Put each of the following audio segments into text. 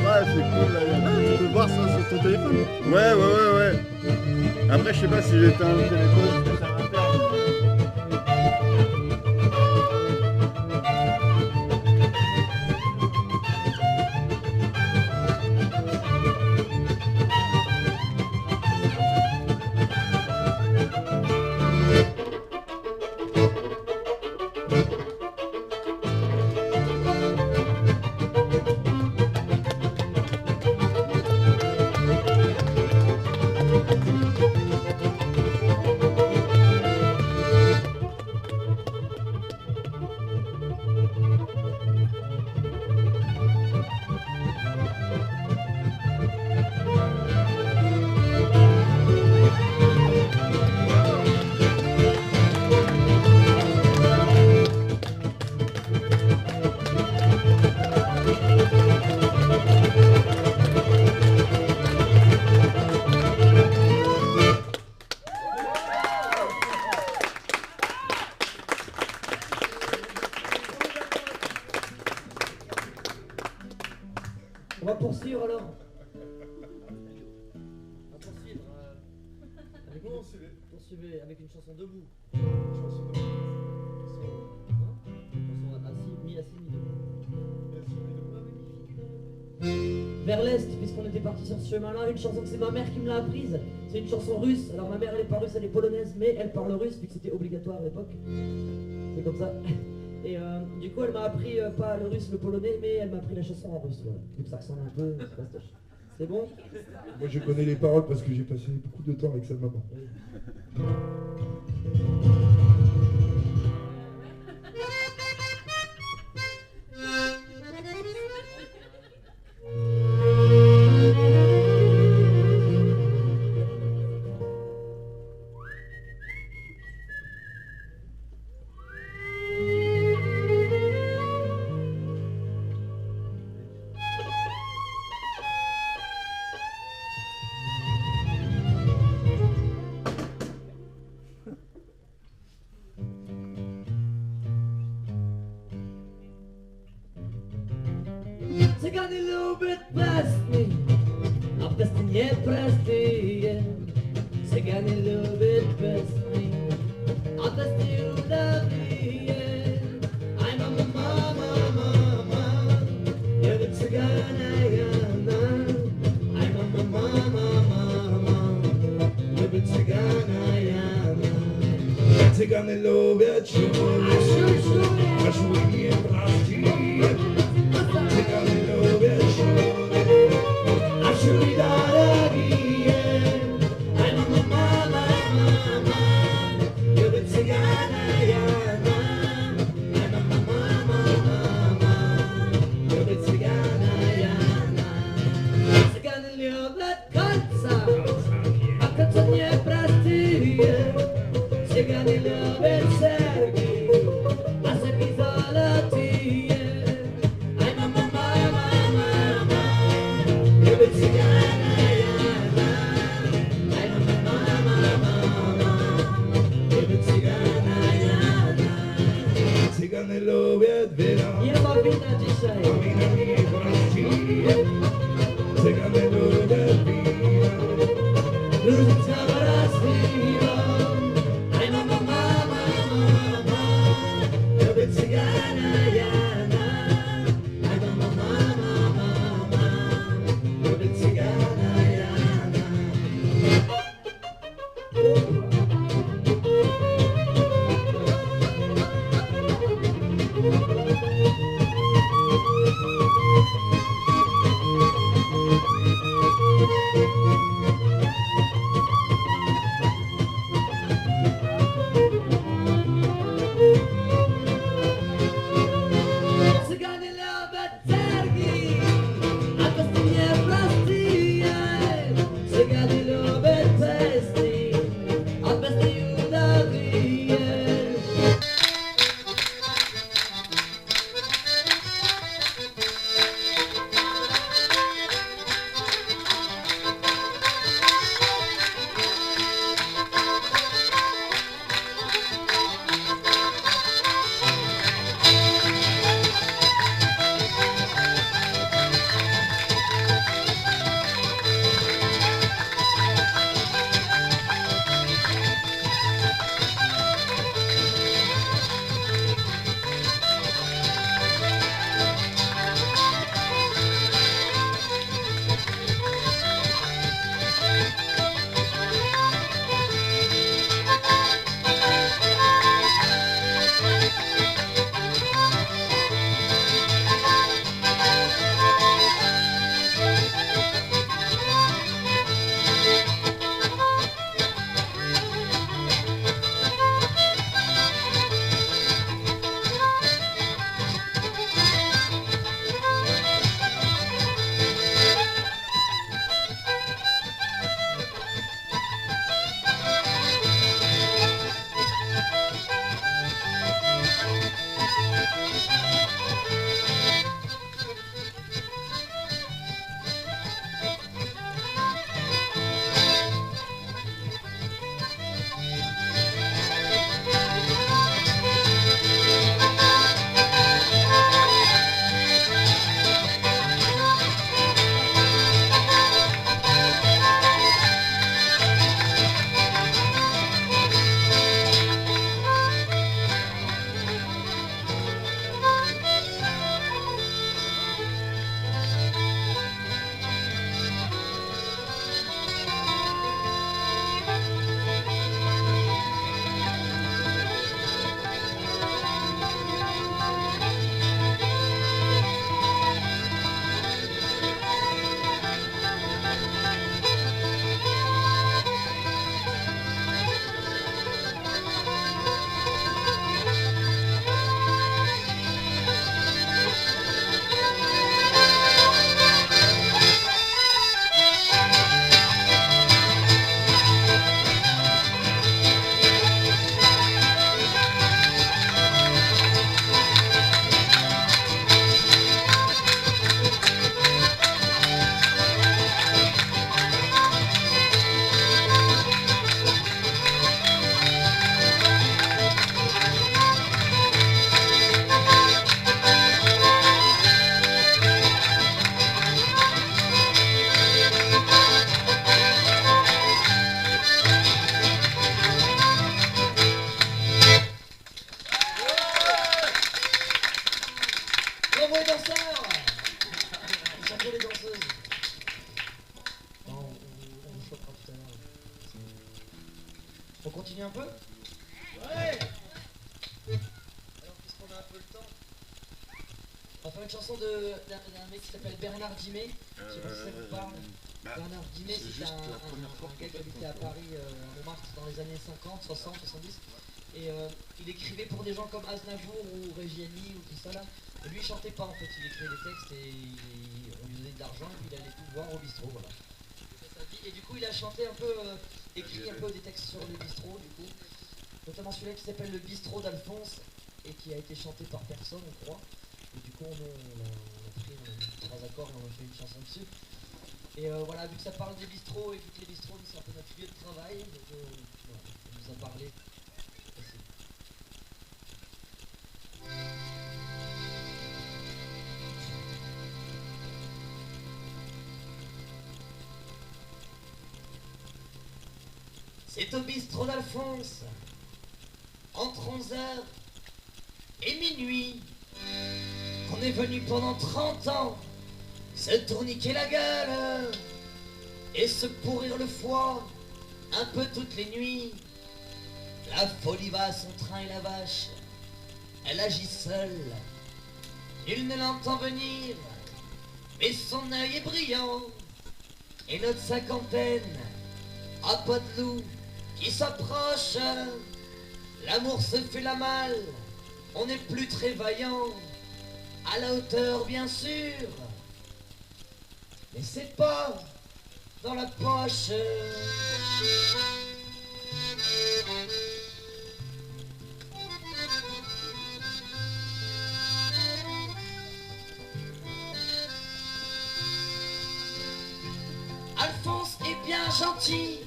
Ouais, c'est cool là. Tu peux voir ça sur ton téléphone? Ouais. Après, je sais pas si j'éteins le téléphone, parce que ça va perdre. On va poursuivre alors. On va poursuivre poursuivez avec une chanson debout. Chanson assis, mi-assis, mi-debout. Vers l'est, puisqu'on était parti sur ce chemin-là, une chanson que c'est ma mère qui me l'a apprise. C'est une chanson russe. Alors ma mère elle est pas russe, elle est polonaise, mais elle parle russe vu que c'était obligatoire à l'époque. C'est comme ça. Et du coup, elle m'a appris pas le russe, le polonais, mais elle m'a appris la chanson en russe. Voilà. Donc ça ressemble un peu. C'est bon? Moi, je connais les paroles parce que j'ai passé beaucoup de temps avec sa maman. Cygany lubię plasty, a plasty nie proste. Cygany lubię plasty, a plasty udawije. Aj mama, mama, mama, lubię cygana Jana. Aj mama, mama, mama, lubię cygana Jana. Cygany lubią ciury, a szły nie plasty. Cygany lubię ciury, a szły dorogie. Aj mama, mama, mama, lubię cygana Jana. Aj mama, mama, mama, lubię cygana Jana. Cygany lubią końca, a końca nie prostuje. Cygany lubią sergi, a sergi zolotije. Aj mama, mama, mama, lubię cygana Jana. Aj mama, mama, mama, lubię cygana Jana. cygany lubią wina. Nie ma wina dzisiaj. Wina nie plasty. Cygany lubią wina. Lubię zaraz wino. Aj mama, mama, mama, lubię cygana Jana. Aj mama, mama, mama, lubię cygana Jana. Cygany lubią targi, a plasty nie prostuje. Cygany lubią pesty, continue un peu? Ouais. Alors puisqu'on a un peu le temps, on va faire une chanson d'un mec qui s'appelle Bernard Dimet. Je sais pas si ça vous parle. Bernard Dimet, c'est un gars qui habitait à Paris, à Montmartre, dans les années 50, 60, 70. Et il écrivait pour des gens comme Aznavour ou Reggiani ou tout ça là. Et lui il chantait pas en fait, il écrivait des textes et on lui donnait de l'argent et puis il allait tout voir au bistrot, voilà. Et du coup il a chanté un peu, écrit un peu des textes sur le bistrot du coup. Notamment celui-là qui s'appelle Le Bistrot d'Alphonse et qui a été chanté par personne on croit. Et du coup on a mis 3 accords et on a fait une chanson dessus. Et voilà, vu que ça parle des bistrots et vu que les bistrots c'est un peu notre lieu de travail, donc voilà, on nous a parlé. C'est au bistrot d'Alphonse, entre 11h et minuit, qu'on est venu pendant 30 ans se tourniquer la gueule et se pourrir le foie un peu toutes les nuits. La folie va à son train et la vache, elle agit seule, nul ne l'entend venir, mais son œil est brillant, et notre cinquantaine a pas de loup qui s'approche. L'amour se fait la malle, on n'est plus très vaillant, à la hauteur bien sûr, mais c'est pas dans la poche. Alphonse est bien gentil,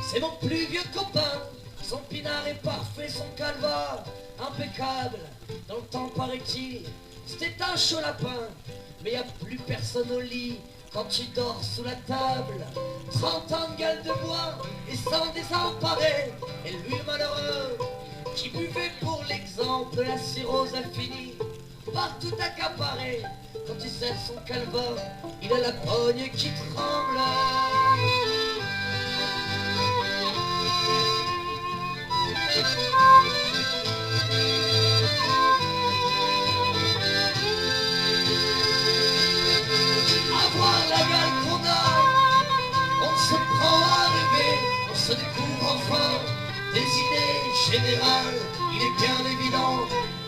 c'est mon plus vieux copain. Son pinard est parfait, son calva impeccable. Dans le temps paraît-il, c'était un chaud lapin. Mais y a plus personne au lit quand tu dors sous la table. 30 ans de gueule de bois et sans désemparer. Et lui le malheureux qui buvait pour l'exemple la cirrhose a fini par tout accaparer. Quand il serre son calva, il a la pogne qui tremble. Avoir la gueule qu'on a, on se prend à rêver, on se découvre enfin des idées générales. Il est bien évident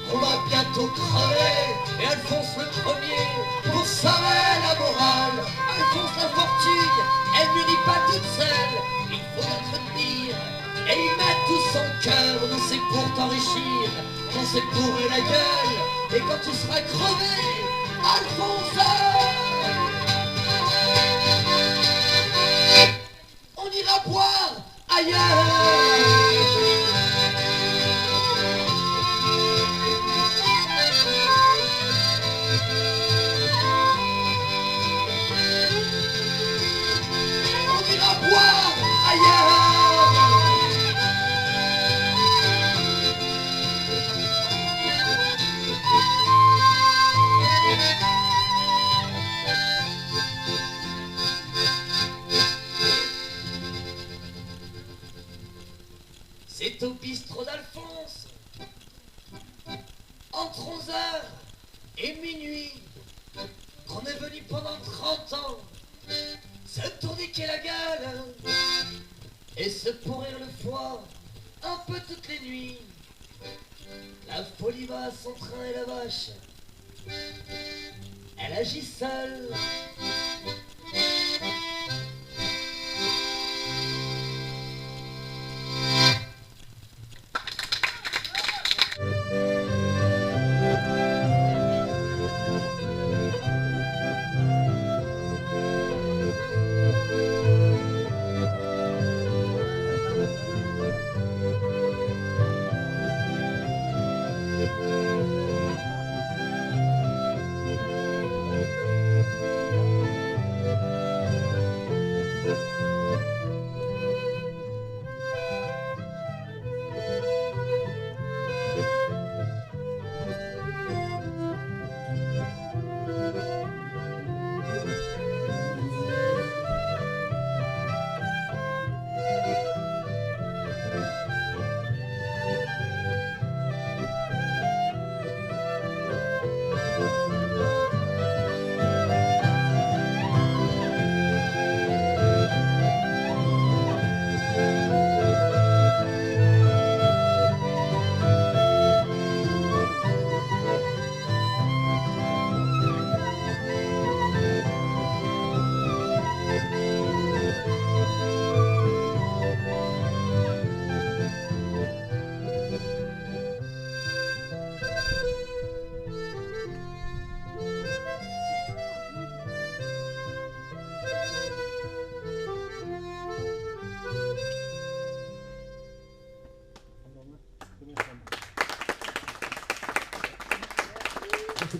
qu'on va bientôt crever, et Alphonse le premier pour sauver la morale. Alphonse la fortune, elle n'unit pas toute seule, il faut l'entretenir et y mettre tout son cœur. Non, c'est pour t'enrichir, non, c'est pour la gueule. Et quand tu seras crevé, Alphonse, on ira boire ailleurs. On ira boire ailleurs. C'est au bistrot d'Alphonse, entre 11h et minuit, qu'on est venu pendant 30 ans se tourniquer la gueule et se pourrir le foie un peu toutes les nuits. La folie va à son train et la vache, elle agit seule.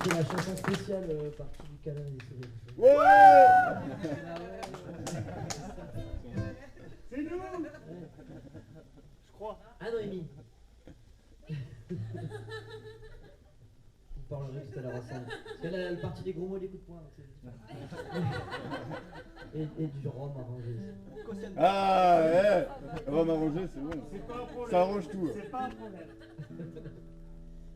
c'est la chanson spéciale partie du câlin des souris. Ouais. C'est nous. Je crois. Ah Noémie. On parlerait tout à l'heure ensemble. Parce qu'elle a le parti des gros mots et des coups de poing. Et du rhum arrangé. Ah ouais. On va m'arranger, c'est bon. C'est pas un problème. Ça arrange tout. C'est pas un problème.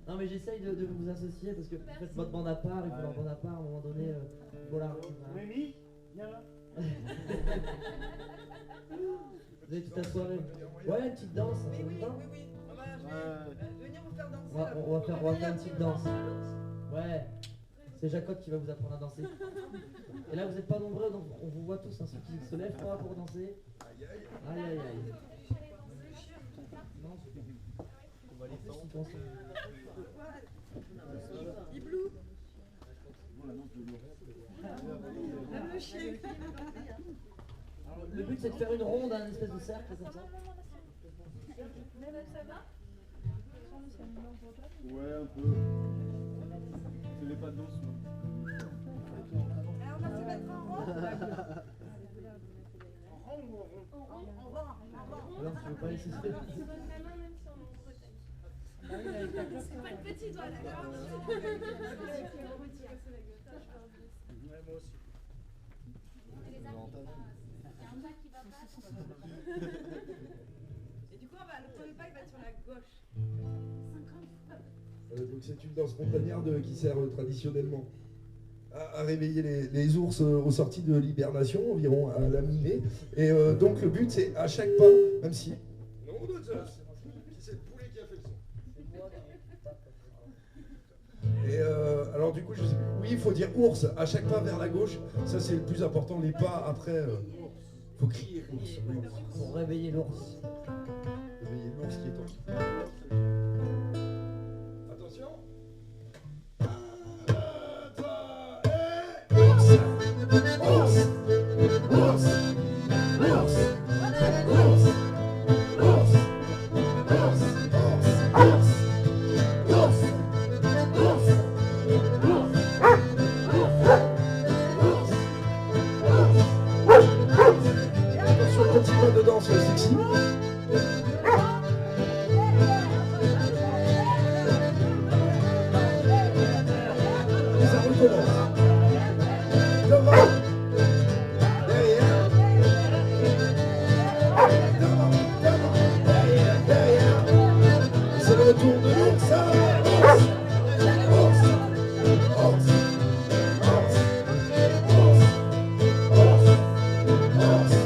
Non mais j'essaye de vous associer parce que vous faites votre bande à part et vous leur bande à part à un moment donné. Voilà. Rémi, viens là. Vous avez toute la soirée. Ouais, une petite danse, ça vous va? Venir vous faire danser. On va faire une petite danse. Ouais. C'est Jacotte qui va vous apprendre à danser. Et là vous n'êtes pas nombreux donc on vous voit tous, hein, ceux qui se lèvent pas pour danser. Aïe aïe aïe. Non, on va les danser. Iblou. Le chien. Le but c'est de faire une ronde, un espèce de cercle comme ça. Ouais, un peu. Je n'ai pas de danse, moi. Alors on va se mettre en rond. Alors tu veux pas laisser se faire. C'est pas le petit doigt là. Et du coup, le premier pas il va être sur la gauche. Donc c'est une danse montagnarde qui sert traditionnellement à réveiller les ours aux sorties de l'hibernation, environ à la mi-mai. Et donc le but c'est à chaque pas, même si... Non, de Zeus, c'est le poulet qui a fait le son. Et alors du coup, je sais plus. Oui, il faut dire ours à chaque pas vers la gauche. Ça c'est le plus important. Les pas après, faut crier ours. Oui, Pour réveiller l'ours. réveiller l'ours qui est en... Attention. Attention, petit pas de danse sexy. Et ça recommence. Devant. Derrière. Devant. Derrière. C'est le retour de l'ours. Ours. Ours. Ours. Ours. Ours. Ours.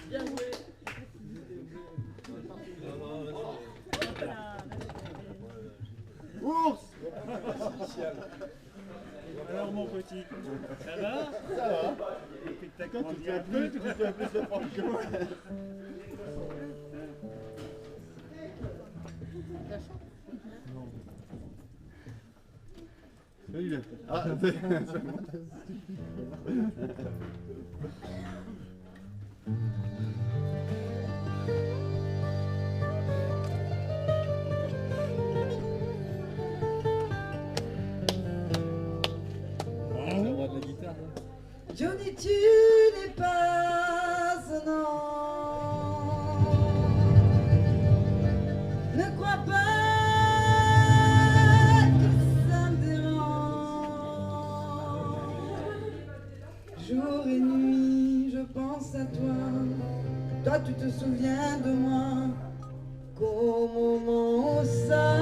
Bien joué. Ours. Alors mon petit, ça va? Ça va. Quand tu fais plus de prendre que moi. Ah, c'est bon. Johnny, tu n'es pas un homme. Ne crois pas que ça me dérange. Jour et nuit, je pense à toi. Toi, tu te souviens de moi qu'au moment où ça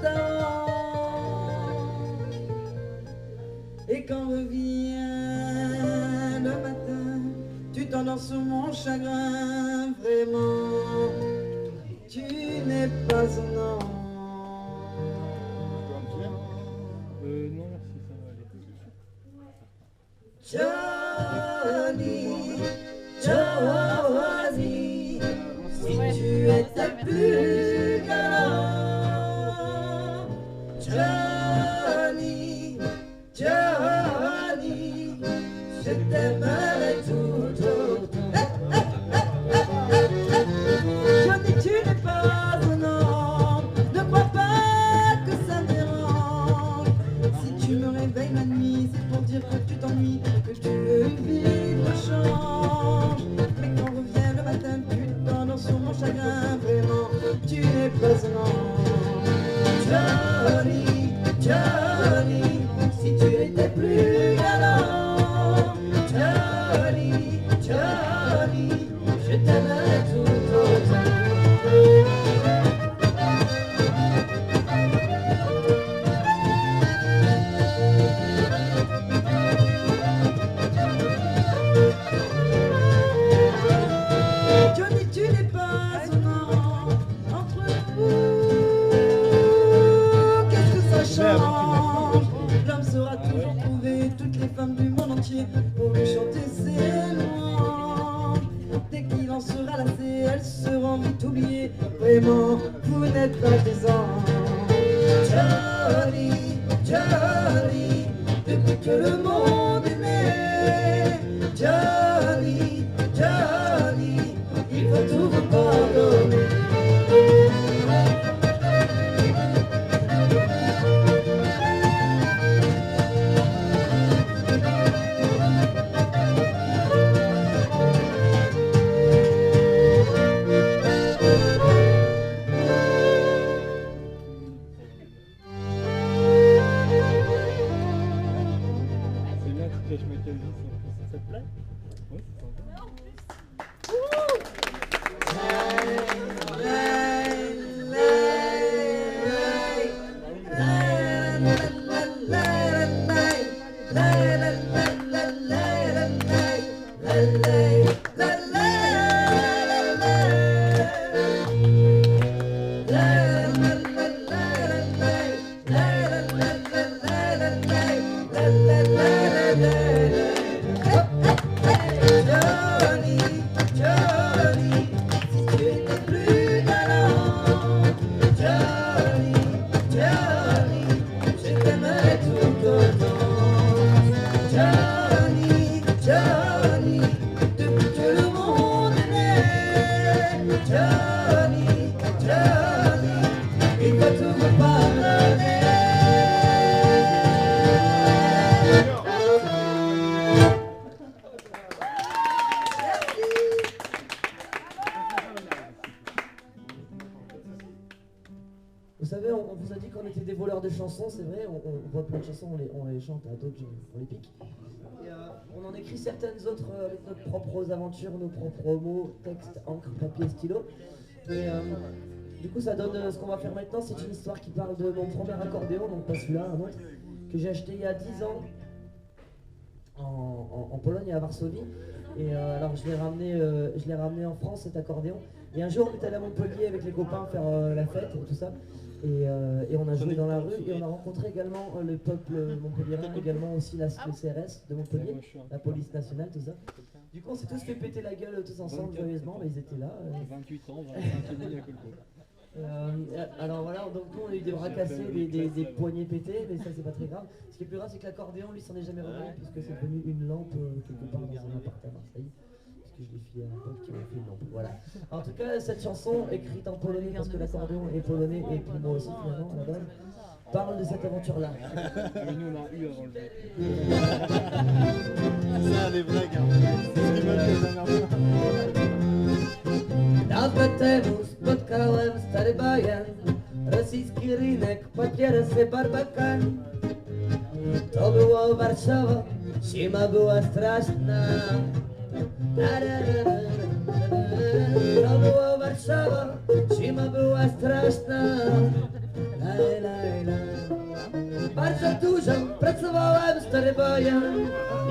t'arrange. Et quand revient le matin, tu t'endors sur mon chagrin. Vraiment, tu n'es pas un homme. Non, merci, ça va aller. Johnny, Johnny, si tu étais plus galant. Johnny, Johnny, je t'aimerais tout autant. Johnny, tu n'es pas un homme. Ne crois pas que ça me dérange. Si tu me réveilles la nuit, c'est pour dire que tu t'ennuies, que tu veux vivre change. Mais quand revient le matin, tu t'endors sur mon chagrin. Vraiment, tu n'es pas un homme. Johnny, Johnny, si tu étais plus galant. Johnny, Johnny, je t'aimerais tout autant. Johnny, tu n'es pas un homme. Entre nous, qu'est-ce que ça change? L'homme saura toujours trouver toutes les femmes du monde entier pour lui chanter ses louanges. Dès qu'il en sera lassé, elles seront vite oubliées. Vraiment, vous n'êtes pas des anges. Johnny, Johnny, depuis que le monde est né. Johnny, Johnny, il faut tout vous pardonner. C'est là que tu caches ma calvitie. Ça te plaît? Oui, c'est Johnny, Johnny, si tu étais plus galant. Johnny, Johnny, je t'aimerais tout autant. Johnny, Johnny, depuis que le monde est né. Johnny, Johnny, il va tout vous pardonner. Vous savez, on vous a dit qu'on était des voleurs de chansons, c'est vrai, on voit plein de chansons, on les chante, à d'autres on les pique. Et on en écrit certaines autres avec nos propres aventures, nos propres mots, textes, encre, papier, stylo. Et du coup, ça donne ce qu'on va faire maintenant, c'est une histoire qui parle de mon premier accordéon, donc pas celui-là, un autre, que j'ai acheté il y a 10 ans. en Pologne et à Varsovie. Et alors je l'ai ramené en France cet accordéon. Et un jour on est allé à Montpellier avec les copains faire la fête et tout ça. Et on a joué dans la rue et on a rencontré également le peuple montpelliérain, également aussi le CRS de Montpellier, la police nationale, tout ça. Du coup on s'est tous fait péter la gueule tous ensemble joyeusement, mais ils étaient là. 28 ans, 25 ans, il y a que le coup. Alors voilà, donc nous on a eu des bras cassés, des poignets pétés, mais ça c'est pas très grave. Ce qui est plus grave c'est que l'accordéon lui s'en est jamais remis puisque c'est devenu une lampe quelque part dans un appart à Marseille. Parce que je l'ai filé à un pote qui m'a fait une lampe, voilà. En tout cas cette chanson écrite en polonais parce que l'accordéon est polonais et puis moi aussi finalement à la base, parle de cette aventure là. Mais nous on a eu avant le bac. Ça, les vrais gars. C'est ce qu'ils veulent que la dernière fois. Dawno temu spotkałem stary bajan, rosyjski rynek, papierosy, barbakan. To było Warszawa, zima była straszna. To było Warszawa, zima była straszna. Laj, laj, laj. Bardzo dużo pracowałem stary bajan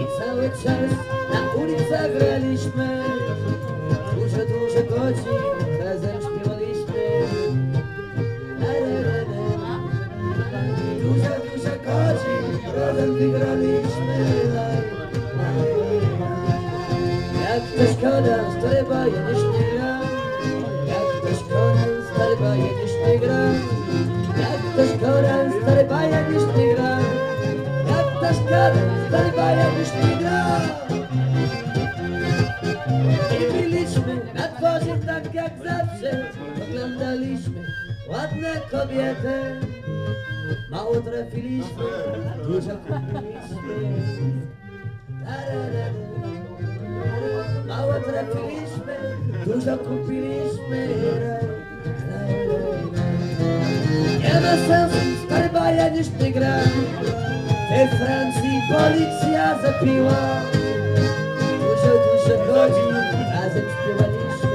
i cały czas na ulicach graliśmy. Dużo godzin razem śpiewaliśmy. Dużo godzin razem wygraliśmy. Jak to szkoda, stary bajan już nie gra. Jak to szkoda, stary bajan już nie gra. Jak to szkoda, stary bajan już nie gra. Jak to szkoda, stary bajan już nie gra. I byliśmy na dworze tak jak zawsze. Oglądaliśmy ładne kobiety. Mało trafiliśmy, dużo kupiliśmy. Mało trafiliśmy, dużo kupiliśmy. Nie ma sensu, stary bajan już nie gra. We Francji policja zapiła. Dużo godzin razem śpiewaliśmy.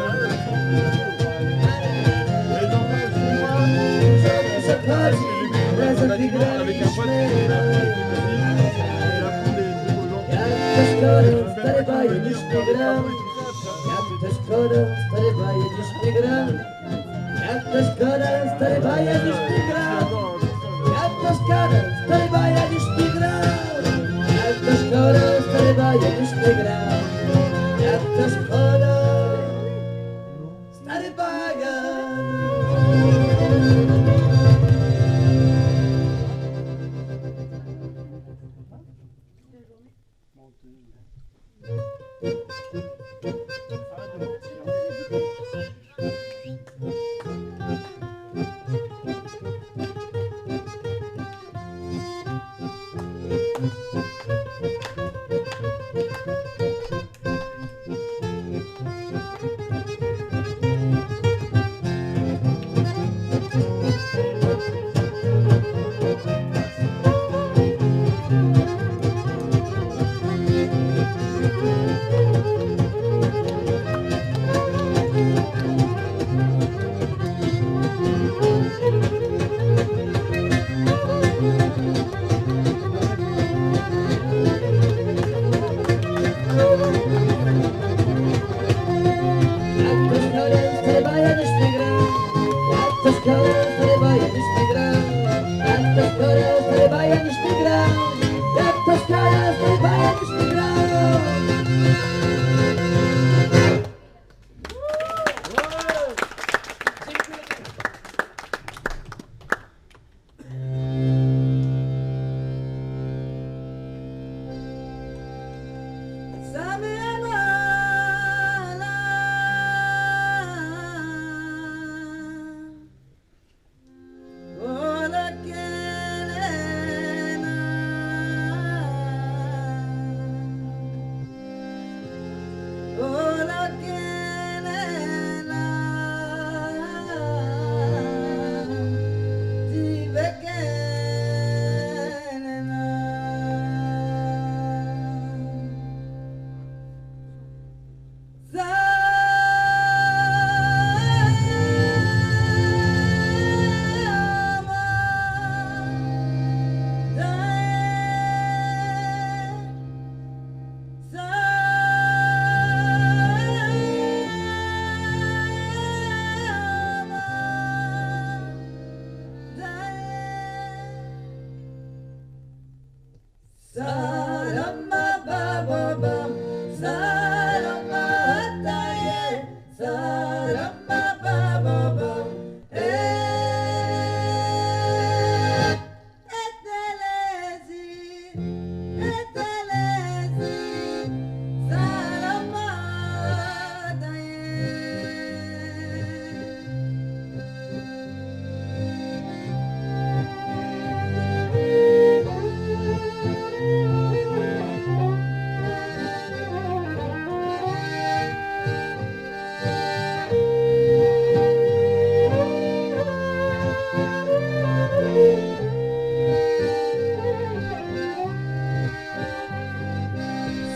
Dużo godzin razem wygraliśmy. Jak to szkoda, stary bajan już nie gra. Jak to szkoda, stary bajan już nie gra. Jak to szkoda, stary bajan już nie gra. Jak to szkoda, stary bajan już nie gra. Jak to szkoda, stary bajan już nie gra. Jak to szkoda, stary bajan.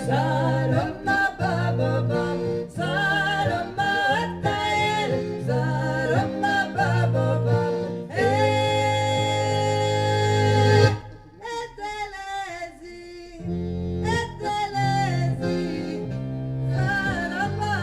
Salama baba bam, salama atael, salama baba bam, etelezi, salama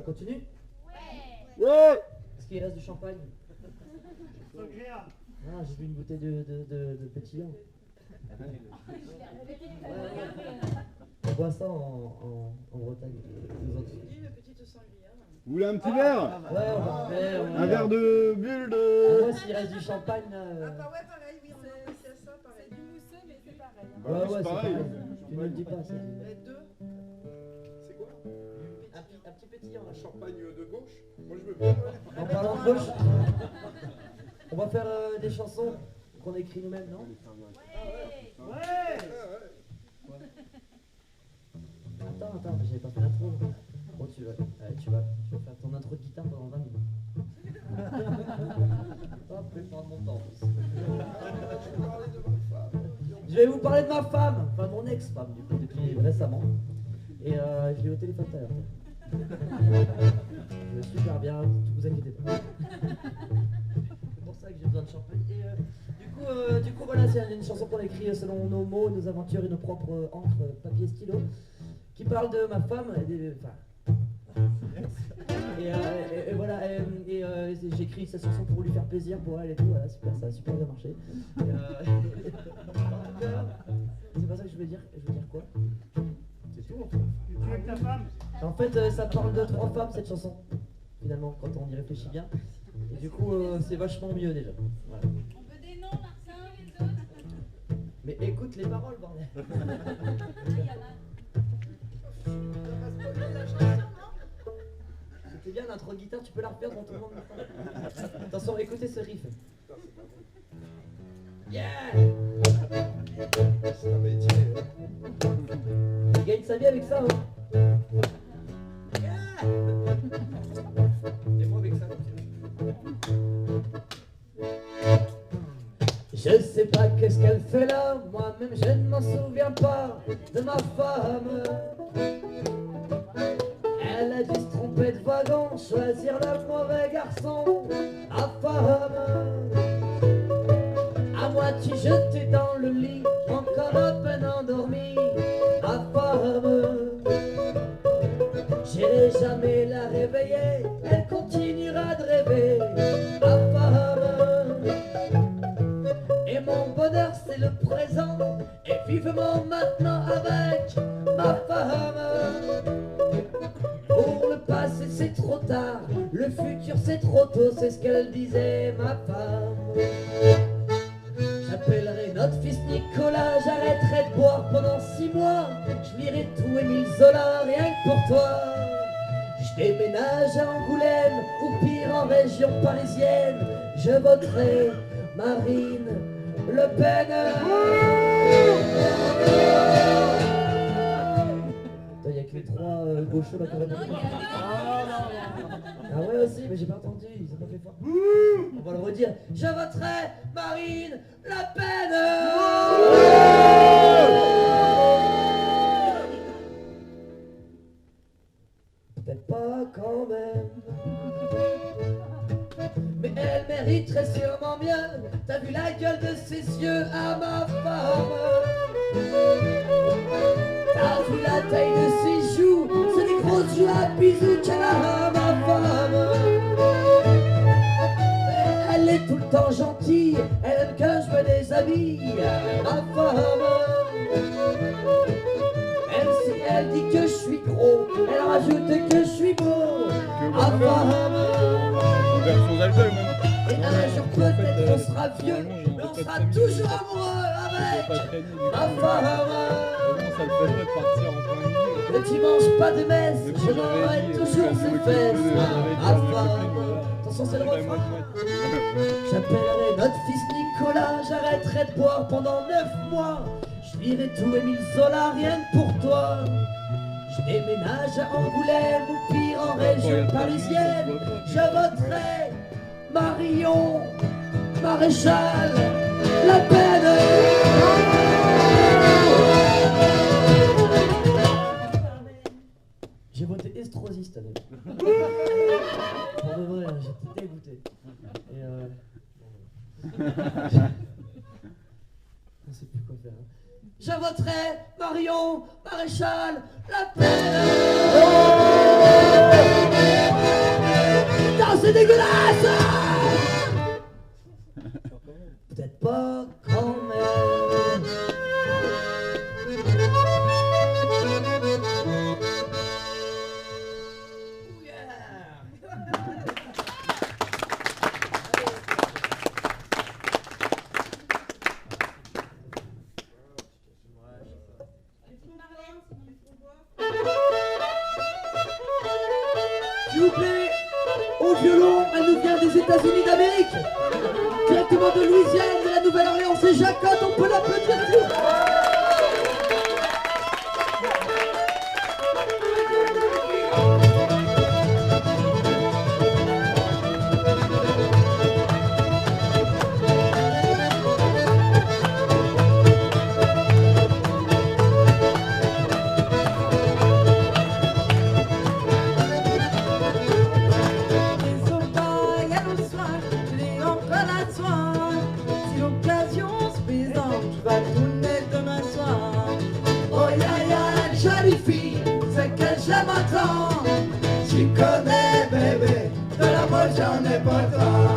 continue? Ouais. Est-ce qu'il reste du champagne? Ah, j'ai vu une bouteille de pétillant. On boit ça en Bretagne. Nous autres. Vous voulez un petit verre? Ouais, on va faire. Un verre de bulle de... Moi, s'il reste du champagne, là. Ah bah ouais, pareil, oui, c'est ça, pareil. Du mousseux, mais c'est pareil. Bah, Ouais, c'est c'est pareil. pareil. Tu ne le dis pas, ça. Deux. C'est quoi? Un petit pétillant, là. Champagne de gauche? Moi je veux bien. En parlant de gauche, on va faire des chansons qu'on a écrites nous-mêmes, non? Attends, j'avais pas fait l'intro. Bon, tu vas faire ton intro de guitare pendant 20 minutes. Hop, je vais prendre mon temps. Je vais vous parler de ma femme, enfin mon ex-femme du coup, depuis récemment. Et je l'ai au téléphone tout à l'heure. Je vais super bien, vous inquiétez pas. C'est pour ça que j'ai besoin de champagne. Et du coup voilà, c'est une chanson qu'on a écrite selon nos mots, nos aventures et nos propres encres, papier, stylo, qui parle de ma femme. Et voilà, j'ai écrit cette chanson pour lui faire plaisir, pour elle et tout, voilà, super, ça a super bien marché. C'est pas ça que je veux dire, quoi? C'est tout en fait. Tu es avec ta femme? En fait, ça parle de 3 femmes cette chanson, finalement, quand on y réfléchit bien. Et du coup, c'est vachement mieux déjà. Voilà. On veut des noms, Martin, les autres. Mais écoute les paroles, bordel. C'était bien l'intro guitare, tu peux la refaire devant tout le monde maintenant. Attention, écoutez ce riff. Yeah! Ça va étirer. Il gagne sa vie avec ça, hein. Yeah! Et moi avec ça. Je sais pas qu'est-ce qu'elle fait là, moi-même je ne m'en souviens pas de ma femme. Elle a dû se tromper de wagon, choisir le mauvais garçon, ma femme. À moitié jetée dans le lit, encore à peine endormie, ma femme. J'irai jamais la réveiller, elle continuera de rêver, ma femme. Et mon bonheur c'est le présent, et vivement maintenant avec ma femme. Pour le passé c'est trop tard, le futur c'est trop tôt, c'est ce qu'elle disait ma femme. J'appellerai notre fils Nicolas, j'arrêterai de boire pendant 6 mois, je lirai tout Émile Zola, rien que pour toi. Je déménage à Angoulême, ou pire en région parisienne, je voterai Marine Le Pen. Il n'y a que les 3 gauchos là quand même. Ah ouais aussi, mais j'ai pas entendu, ils ont pas fait fort. On va le redire. Je voterai Marine Le Pen. Peut-être pas quand même, mais elle mériterait sûrement mieux. T'as vu la gueule de ses yeux à ma femme? T'as vu la taille de ses joues? C'est des grosses joues à bisous qu'elle a, ma femme. Elle est tout le temps gentille, elle aime que je me déshabille, ma femme. Même si elle dit que je suis gros, elle rajoute que je suis beau, ma femme. Et un jour peut-être on sera vieux, mais on sera toujours amoureux avec ma femme. Ça le ferait de partir en plein milieu. Le dimanche pas de messe, je m'aurai toujours ses fesses, ma femme. Attention c'est le refrain. J'appellerai notre fils Nicolas, j'arrêterai de boire pendant 9 mois. Je lirai tout Émile Zola, rien que pour toi. Je déménage à Angoulême ou pire en région parisienne. Je voterai Marion Maréchal Le Pen. J'ai voté Estrosi cette année. Pour de vrai, j'étais dégoûté. Et on sait plus quoi faire. Je voterai Marion Maréchal Le Pen. S'il vous plaît, au violon, elle nous vient des États-Unis d'Amérique. Directement de Louisiane, de la Nouvelle-Orléans, c'est Jacotte, on peut l'applaudir. Tu connais bébé, de la moi j'en ai pas tant.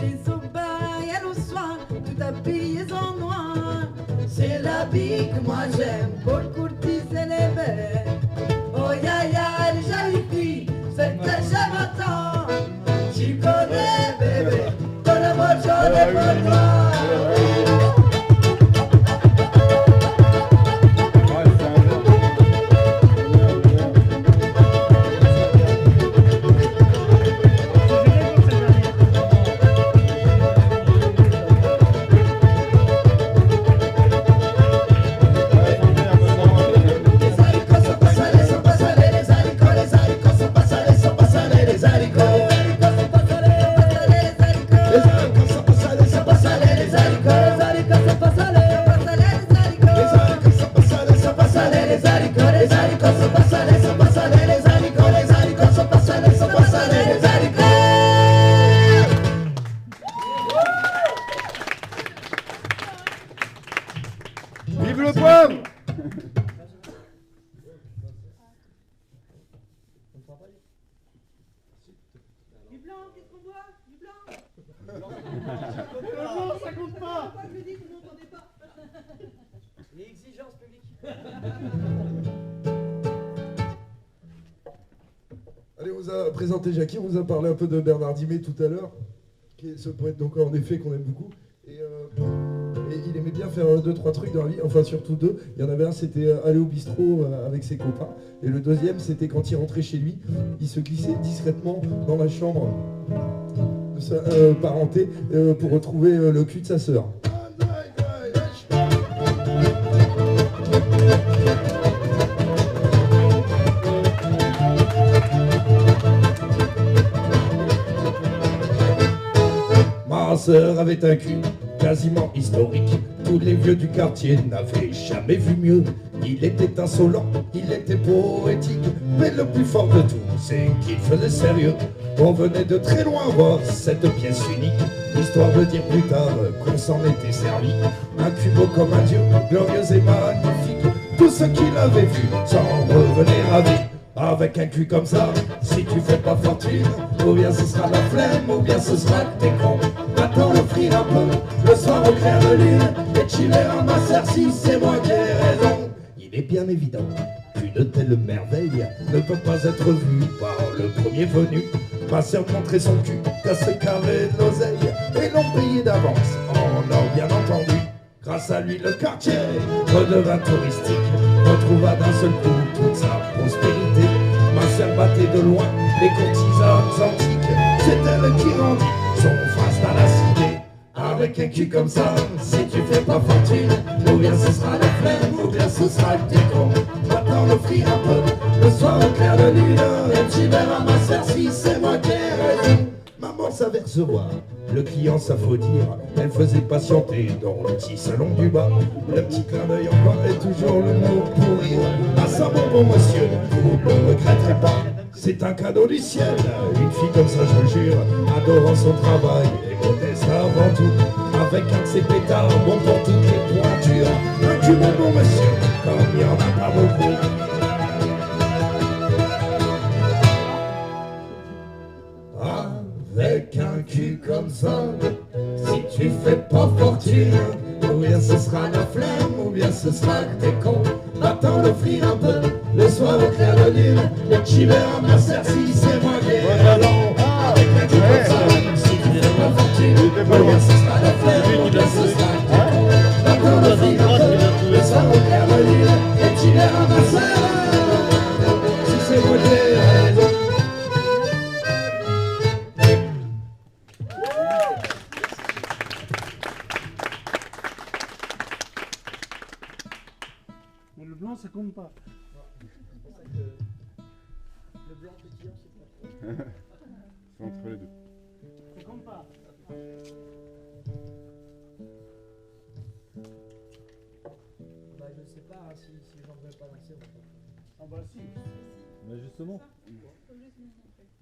Les aubaines au soir, tout habillé en noir. C'est l'habit que moi j'aime pour courtiser les belles. Oh ya ya, les jolies filles, c'est que j'aime tant. Tu connais bébé, donne-moi j'en ai pas tant. Vive le poivre! Du blanc, qu'est-ce qu'on boit? Du blanc? Non, ça compte pas! Je le dis, vous m'entendez pas. Les exigences publiques. Allez, on vous a présenté Jackie, on vous a parlé un peu de Bernard Dimet tout à l'heure, qui est ce poète donc en effet qu'on aime beaucoup. Et il aimait bien faire 2-3 trucs dans la vie, enfin surtout 2. Il y en avait un, c'était aller au bistrot avec ses copains. Et le deuxième, c'était quand il rentrait chez lui, il se glissait discrètement dans la chambre de sa parenté pour retrouver le cul de sa sœur. Ma sœur avait un cul quasiment historique. Tous les vieux du quartier n'avaient jamais vu mieux. Il était insolent, il était poétique. Mais le plus fort de tout, c'est qu'il faisait sérieux. On venait de très loin voir cette pièce unique, histoire de dire plus tard qu'on s'en était servi. Un cul beau comme un dieu, glorieux et magnifique. Tous ceux qui l'avaient vu s'en revenaient ravis. Avec un cul comme ça, si tu fais pas fortune, ou bien ce sera la flemme, ou bien ce sera que t'es con. Va-t'en l'offrir un peu, le soir au clair de lune, et tu verras ma sœur si c'est moi qui ai raison. Il est bien évident qu'une telle merveille ne peut pas être vue par le premier venu. Ma sœur montrait son cul qu'à ce carré de l'oseille, et l'ont payé d'avance, on a bien entendu. Grâce à lui, le quartier redevint touristique, retrouva d'un seul coup toute sa prospérité. Ma sœur battait de loin les courtisanes antiques, c'est elle qui rendit son faste à la cité. Avec un cul comme ça, si tu fais pas fortune, ou bien ce sera la flemme, ou bien ce sera le décon. Va-t'en l'offrir un peu, le soir au clair de lune, et tu verras ma sœur si c'est moi qui ai raison. Maman savait recevoir le client, ça faut dire, elle faisait patienter dans le petit salon du bas. Le petit clin d'œil encore est toujours le mot pour rire. À ça mon bon monsieur, vous ne le regretterez pas, c'est un cadeau du ciel. Une fille comme ça je vous jure, adorant son travail et modeste avant tout, avec un de ses pétards bon pour toutes les pointures. Un cul mon bon monsieur, comme il n'y en a pas beaucoup. Avec un cul comme ça, si tu fais pas fortune, ou bien ce sera la flemme, ou bien ce sera que t'es con. Va-t'en l'offrir un peu, le soir au clair de Caroline, et tu verras ma sœur si c'est moi qui ai raison. Avec un truc comme ça, même si tu n'as pas fortune, regarde, ce sera la fête, regarde, ce sera le temps. Maintenant, le fille, le soir au Caroline, et tu verras ma sœur si c'est moi qui ai raison. Mais le blanc, ça compte pas. Le blanc pétillant, c'est pas trop. C'est entre les deux. Ça compte pas. Bah, je sais pas hein, si les gens ne veulent pas danser. Ah bah si. Mais justement.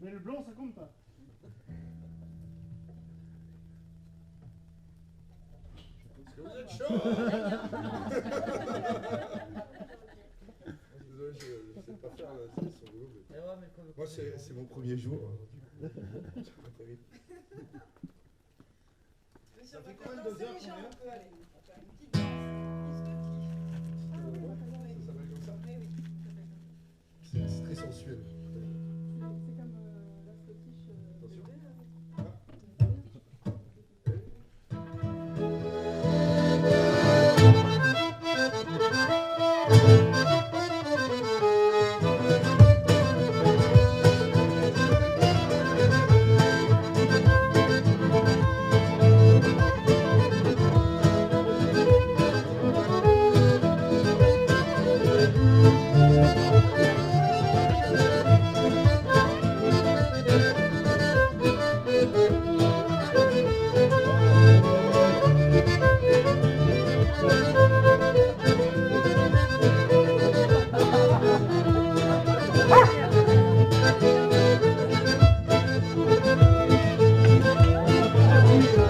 Mais le blanc, ça compte pas. Vous êtes chaud. Désolé, je sais pas faire la série sur le boulot. Moi, c'est mon premier jour. Ça fait combien de 2 heures qu'on est là? Ça s'appelle comme ça? C'est très sensuel. C'est comme la Scottish. Attention.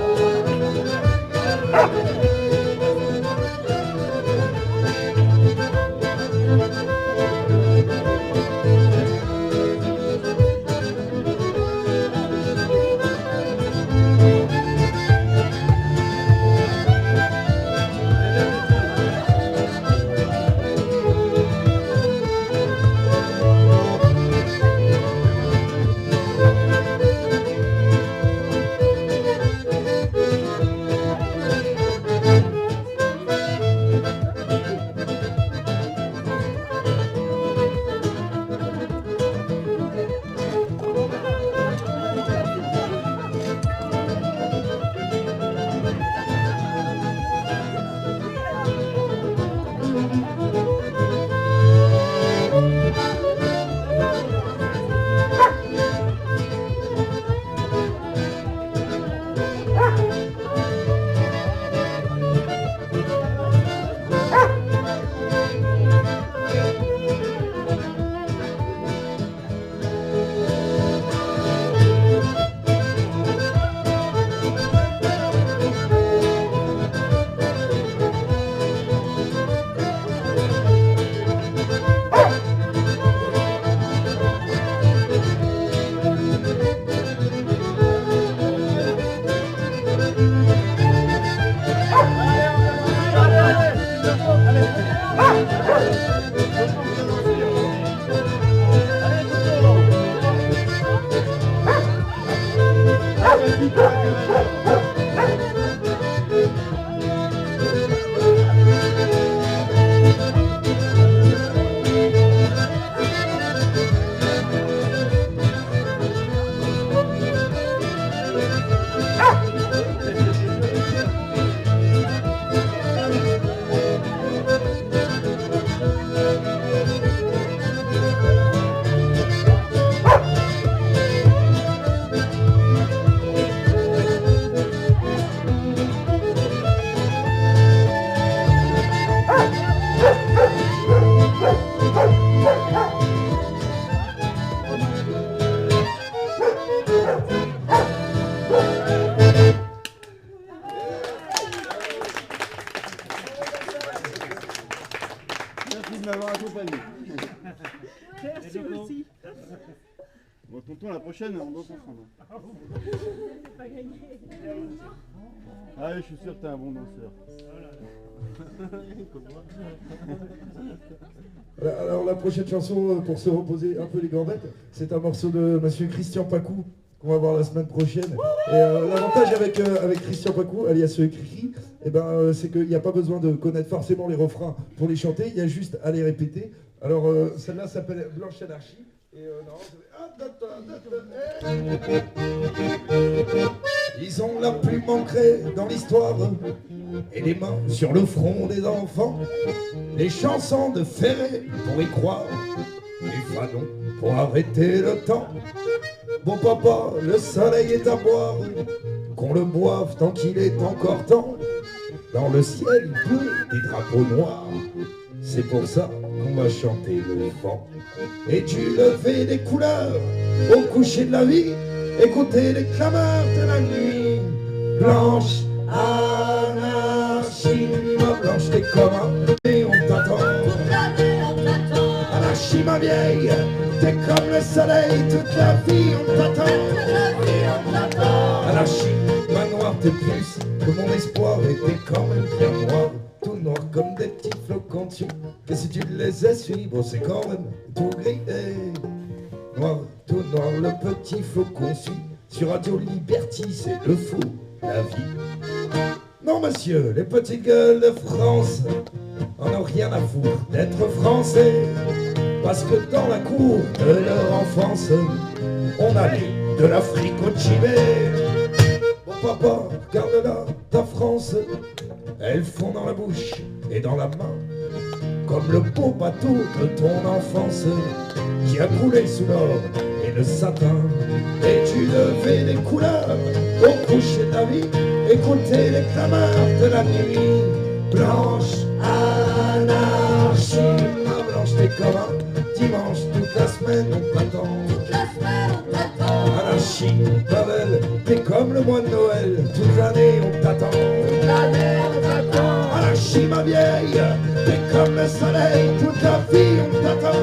Merci de m'avoir accompagné. Merci aussi. Bon, tonton, la prochaine, on danse ensemble. Pas gagné. Ah, je suis sûr que t'es un bon danseur. Alors la prochaine chanson pour se reposer un peu les gambettes, c'est un morceau de monsieur Christian Pacou qu'on va voir la semaine prochaine. Et l'avantage avec Christian Pacou, alias Cricri, c'est qu'il n'y a pas besoin de connaître forcément les refrains pour les chanter, il y a juste à les répéter. Alors celle-là s'appelle Blanche Anarchie. Et ils ont la plume ancrée dans l'histoire et les mains sur le front des enfants. Les chansons de Ferré pour y croire, les fanons pour arrêter le temps. Bon papa, le soleil est à boire, qu'on le boive tant qu'il est encore temps. Dans le ciel il pleut des drapeaux noirs, c'est pour ça qu'on va chanter le vent. Et du lever des couleurs au coucher de la vie, écoutez les clameurs de la nuit. Blanche anarchie, ma blanche t'es comme un et on t'attend. Anarchie ma vieille, t'es comme le soleil, toute la vie on t'attend. Anarchie ma noire, t'es plus que mon espoir et t'es quand même bien noir. Tout noir comme des petits flocons dessus, que si tu les essuies, bon c'est quand même tout gris et noir, tout noir, le petit flocon suit. Sur Radio Liberty, c'est le fou, la vie. Non monsieur, les petites gueules de France en ont rien à foutre d'être français, parce que dans la cour de leur enfance, on a mis de l'Afrique au Chili. Bon papa, regarde-la, ta France, elle fond dans la bouche et dans la main, comme le beau bateau de ton enfance qui a coulé sous l'or et le satin. Et tu levais les couleurs au coucher de la vie, écoutez les clameurs de la nuit. Blanche anarchie, ma blanche t'es comme un dimanche, toute la semaine on t'attend. Anarchie, ma belle, t'es comme le mois de Noël, toute l'année on t'attend. Anarchie ma vieille, t'es comme le soleil, toute la vie on t'attend.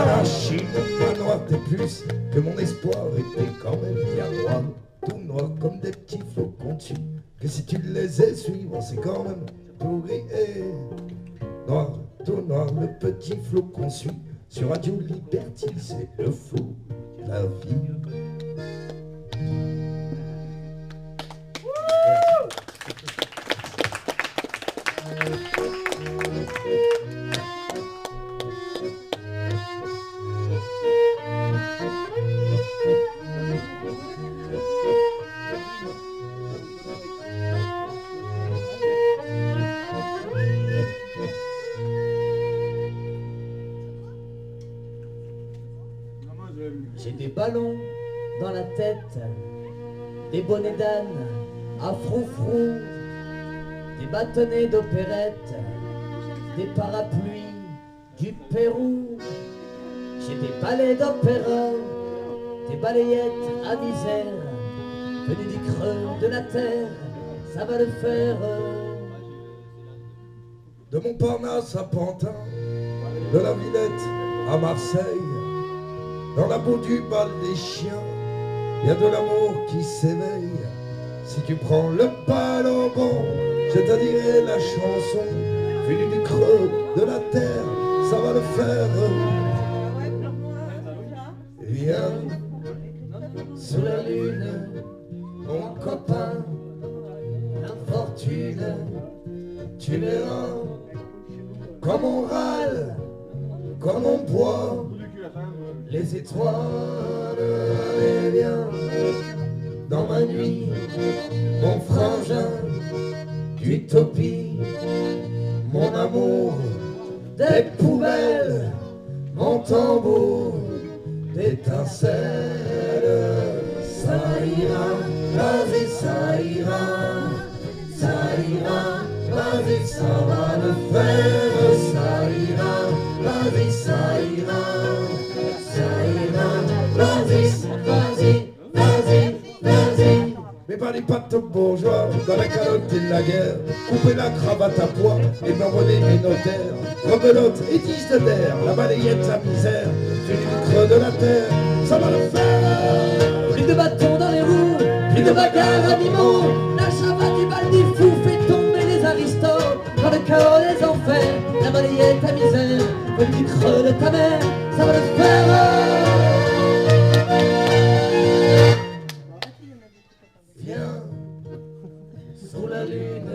Anarchie, ma noire, t'es plus que mon espoir et t'es quand même bien noir. Tout noir comme des petits flocons dessus, que si tu les essuies, bon, c'est quand même tout gris et noir. Tout noir, le petit flocon suit. Sur Radio Liberty, c'est le fou, la vie. J'ai des ballons dans la tête, des bonnets d'âne à froufrou, des bâtonnets d'opérette, des parapluies du Pérou. J'ai des ballets d'opéra, des balayettes à misère, venues du creux de la terre, ça va le faire. De Montparnasse à Pantin, de la Villette à Marseille, dans la boue du bal des chiens, il y a de l'amour qui s'éveille. Si tu prends le ballon bon, je te dirai la chanson, venue du creux de la terre, ça va le faire. Viens sous la lune, mon copain, l'infortune, tu verras comme on râle, comme on boit. Les étoiles, allez viens dans ma nuit, mon frangin d'utopie, mon amour des poubelles, mon tambour d'étincelles. Ça ira, vas-y, ça ira, vas-y, ça va le faire. Ça ira, vas-y, ça ira. Vas-y. Mais pas les pattes bourgeois dans la calotte et la guerre. Couper la cravate à pois et m'envoler mes notaires. Rebelote et tige de terre, la balayette à misère. Venue du creux de la terre, ça va le faire. Plus de bâtons dans les roues, plus de bagarres animaux. La chavate du bal du fou fait tomber les harissons. chaos des enfers, la monnaie est ta misère, le petit creux de ta mère, ça va le faire. Viens sous la lune,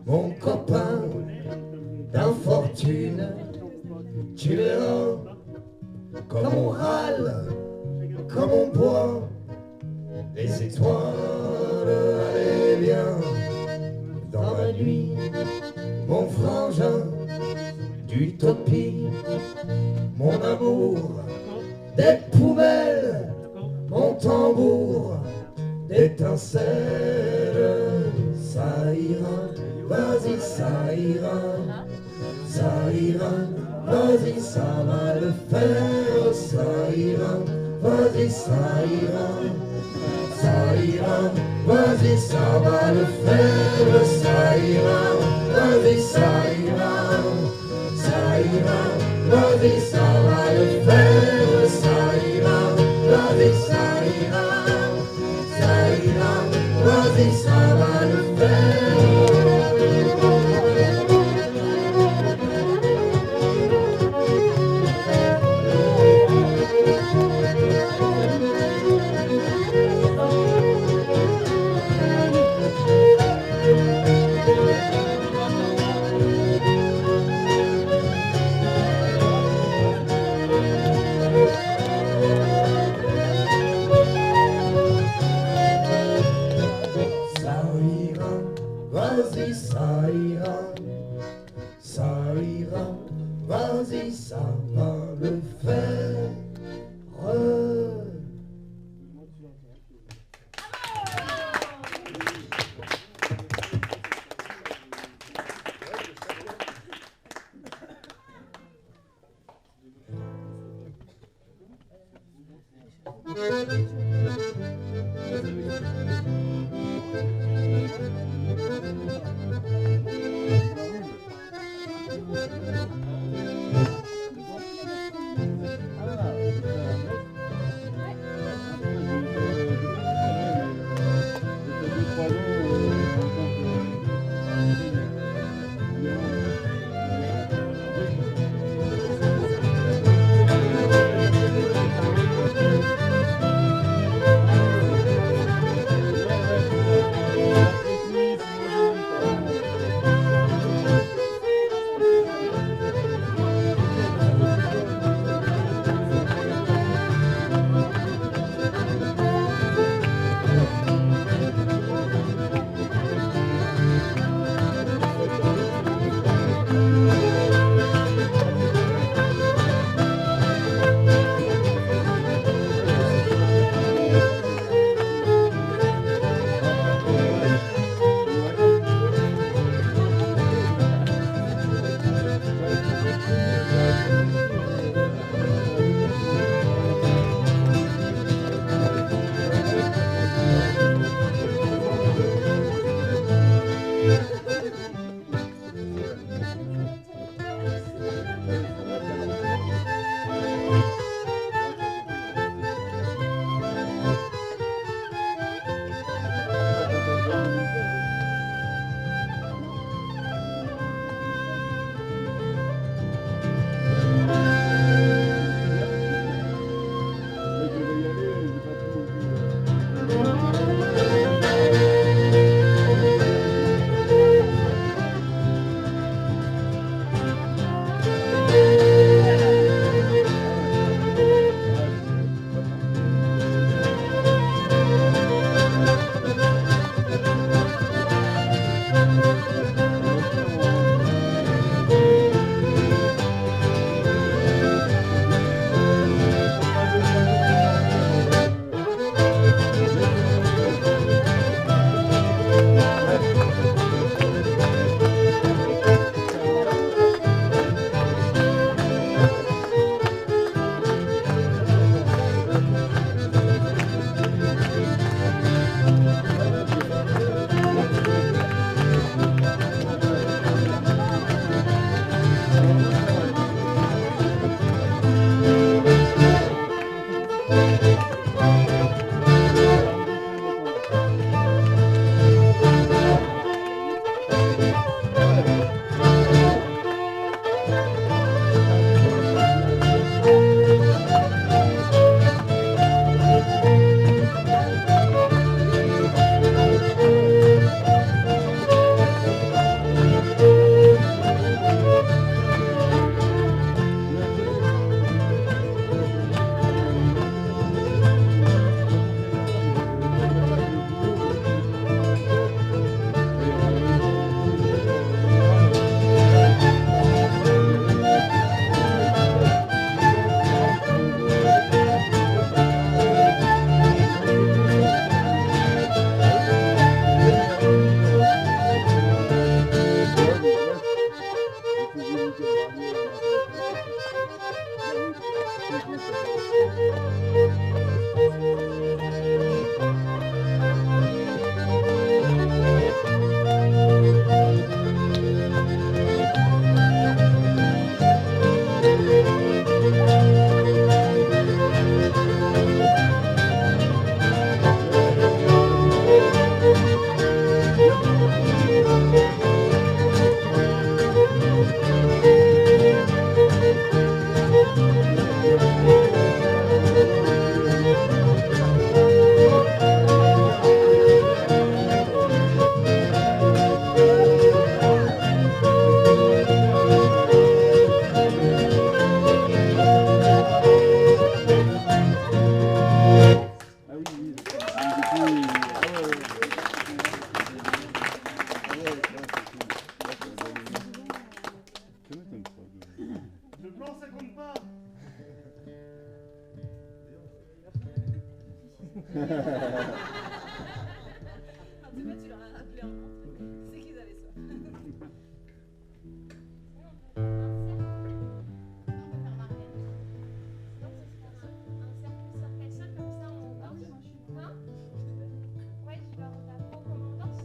mon copain d'infortune, tu verras comme on râle, comme on boit, les étoiles, allez bien dans la nuit, mon frangin d'utopie, mon amour des poubelles, mon tambour d'étincelles, ça ira, vas-y ça ira, vas-y ça va le faire, ça ira, vas-y ça ira, vas-y ça va le faire, ça ira, vas-y ça ira, vas-y ça va le faire, ça ira, vas-y ça ira, vas-y ça va le faire. Vas-y, ça ira, vas-y, ça va le faire. compte pas. En tout cas, tu leur as rappelé un truc. C'est qu'ils avaient soif.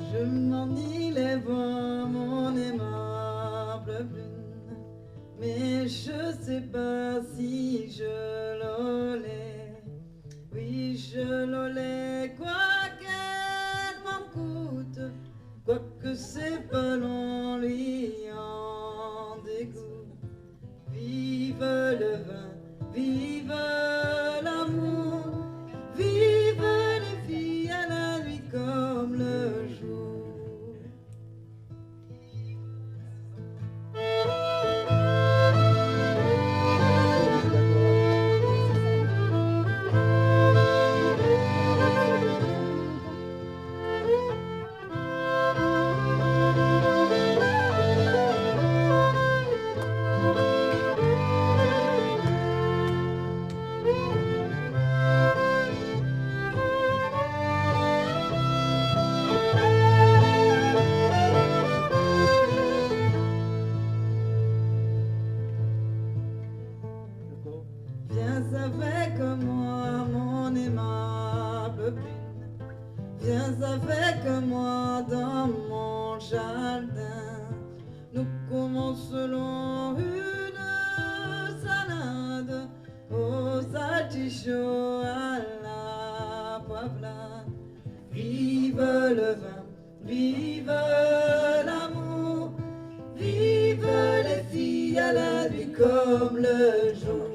Je m'ennuie les voix, mon aimable brune, mais je sais pas si je l'olais. Oui, je l'olais, quoi qu'elle m'en coûte, quoique c'est pas long, lui en dégoût. Vive le vin, vive l'amour, vive les filles à la nuit comme le jour. Viens avec moi, mon aimable brune, viens avec moi dans mon jardin. Nous commencerons une salade aux artichauts à la poivlade. Vive le vin, vive l'amour, vive les filles à la nuit comme le jour.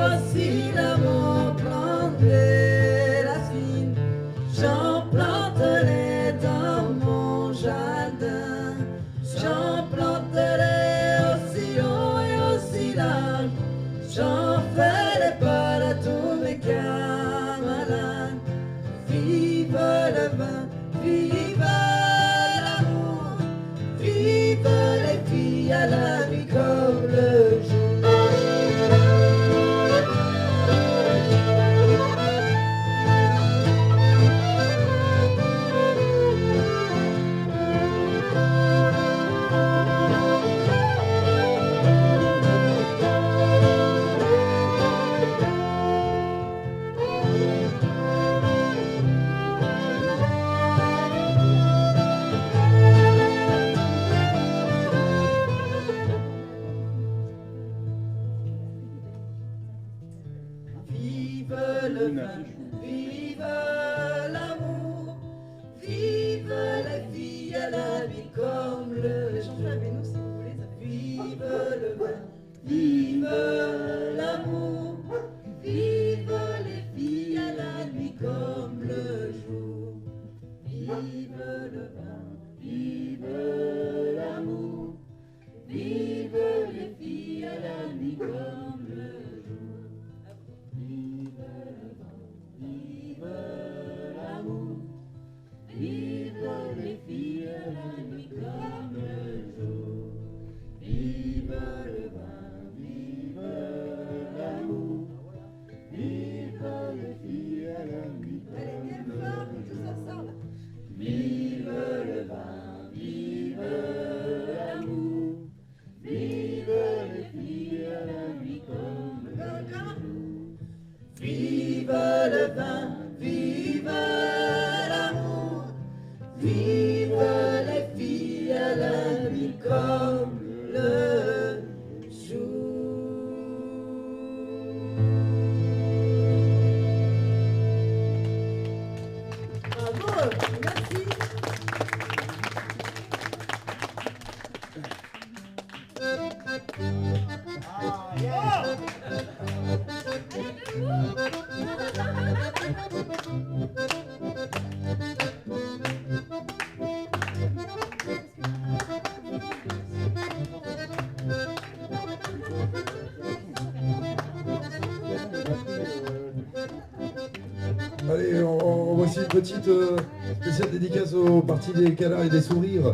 Aussi l'amour planté racines, j'en planterai dans mon jardin. J'en planterai aussi haut et aussi large, j'en ferai part à tous mes camarades. Vive le vin, vive l'amour, vive les filles à la nuit comme le jour. Vive le vin, vive l'amour, vive les filles à la vie comme le jour. Avec nous si vous voulez, ça fait. Vive le vin, vive l'amour, vive les filles à la nuit comme le jour. Vive le vin, vive l'amour, vive les filles à la nuit comme le jour. Vive le vin, vive l'amour, vive les filles à la nuit comme le jour. Vive le vin, vive l'amour, vive les filles à la nuit comme le jour. Vive le vin, vive l'amour, vive les filles à la nuit comme le jour. Vive le vin, vive l'amour, vive les filles à la nuit comme le jour. Bravo, merci. Ah, yeah. Allez, voici une petite spéciale dédicace au parti des câlins et des sourires.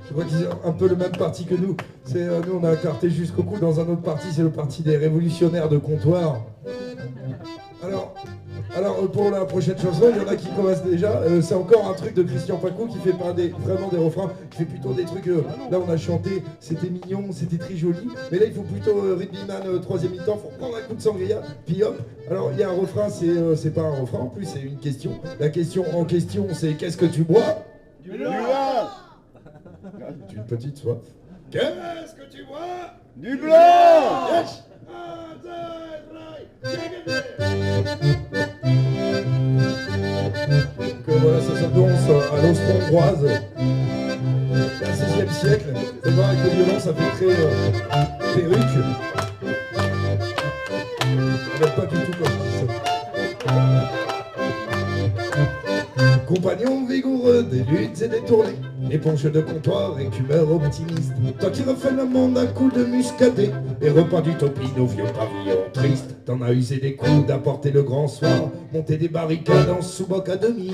Je crois qu'ils ont un peu le même parti que nous. Nous, on a carté jusqu'au cou dans un autre parti, c'est le parti des révolutionnaires de comptoir. Alors, pour la prochaine chanson, il y en a qui commencent déjà. C'est encore un truc de Christian Paco qui fait pas vraiment des refrains, qui fait plutôt des trucs. Là, on a chanté, c'était mignon, c'était très joli. Mais là, il faut plutôt Rugbyman troisième mi-temps. Faut prendre un coup de sangria, puis hop. Alors, il y a un refrain, c'est pas un refrain en plus, c'est une question. La question en question, c'est qu'est-ce que tu bois? Du vin. Une petite soif. Qu'est-ce que tu bois? Du blanc. Yes. Donc voilà, ça s'annonce à l'Austro-Hongroise, au XVIe siècle. Et voir avec le violon, ça fait très perruque. On n'est pas du tout comme ça. Compagnon vigoureux des luttes et des tournées, éponge de comptoir et humeur optimiste. Toi qui refais le monde à coups de muscadet et repas d'utopie nos vieux pavillons tristes. T'en as usé des coups d'apporter le grand soir, monter des barricades en sous-boc à demi.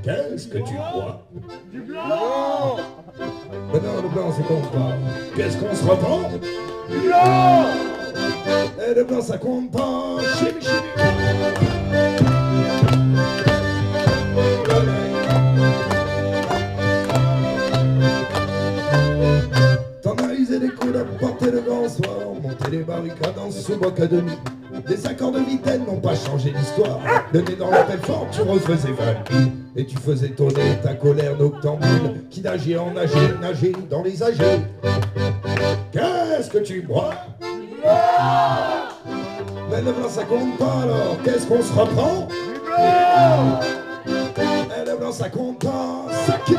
Qu'est-ce que tu crois? Du blanc. Ben non, le blanc c'est qu'on parle. Qu'est-ce qu'on se reprend? Du blanc. Et le blanc ça compte pas. Chimi chimi. T'en as usé des coups d'apporter le grand soir, monter les barricades en sous-boc à demi. Les accords de Vitaine n'ont pas changé l'histoire. Le nez dans la pelle forte, tu refaisais 20 000. Et tu faisais tonner ta colère noctambule qui nageait en nager dans les âgés. Qu'est-ce que tu bois? Mais le blanc ça compte pas alors, qu'est-ce qu'on se reprend? Du blanc. Et le blanc ça compte pas, ça quitte.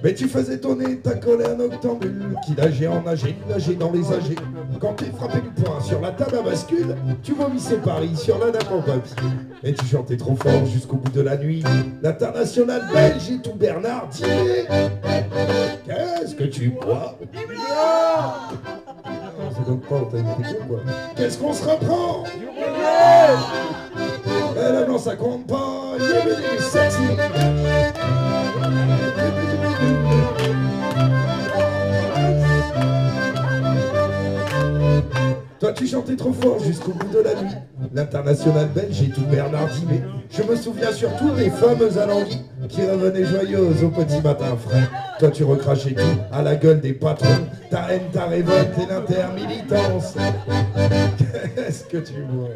Mais tu faisais tonner ta colère noctambule qui nageait dans les âgés. Quand tu frappais du poing sur la table à bascule, tu vomissais Paris sur la nappe en papier. Et tu chantais trop fort jusqu'au bout de la nuit. L'international belge et tout Bernard disait qu'est-ce que tu bois? C'est donc pas, t'as été con quoi. Qu'est-ce qu'on se reprend? Et le blanc ça compte pas, yébédé sexy. Toi tu chantais trop fort jusqu'au bout de la nuit. L'international belge et tout Bernard Dimet. Je me souviens surtout des fameuses alanguies qui revenaient joyeuses au petit matin frais. Toi tu recrachais tout à la gueule des patrons. Ta haine, ta révolte et l'intermilitance. Qu'est-ce que tu vois?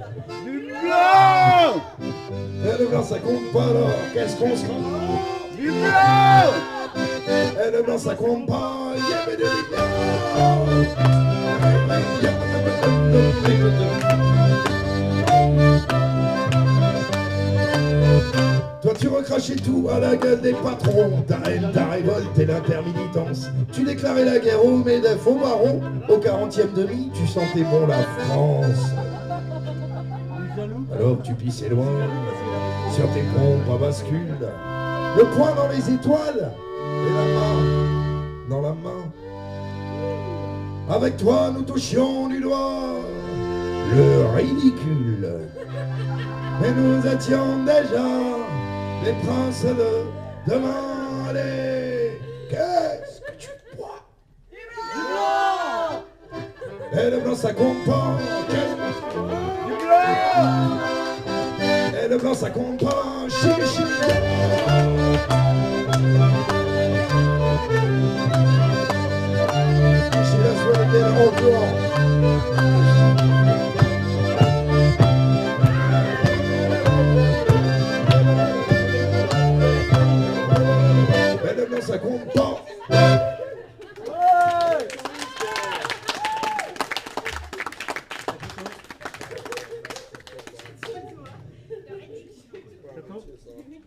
Du blanc. Et le blanc ça compte pas alors, qu'est-ce qu'on se rend? Du blanc. Et le blanc ça compte pas, yébédé. Toi tu recrachais tout à la gueule des patrons. Ta haine, ta révolte et l'intermilitance. Tu déclarais la guerre aux MEDEF, aux barons. Au 40e demi, tu sentais bon la France. Alors tu pissais loin sur tes pompes à bascule. Le poing dans les étoiles et la main dans la main. Avec toi nous touchions du doigt le ridicule. Et nous étions déjà les princes de demain. Allez, qu'est-ce que tu bois? Et le blanc ça compte pas. Et le blanc ça compte pas. Chimi chimi. She does what it did all mais le blanc ça compte pas.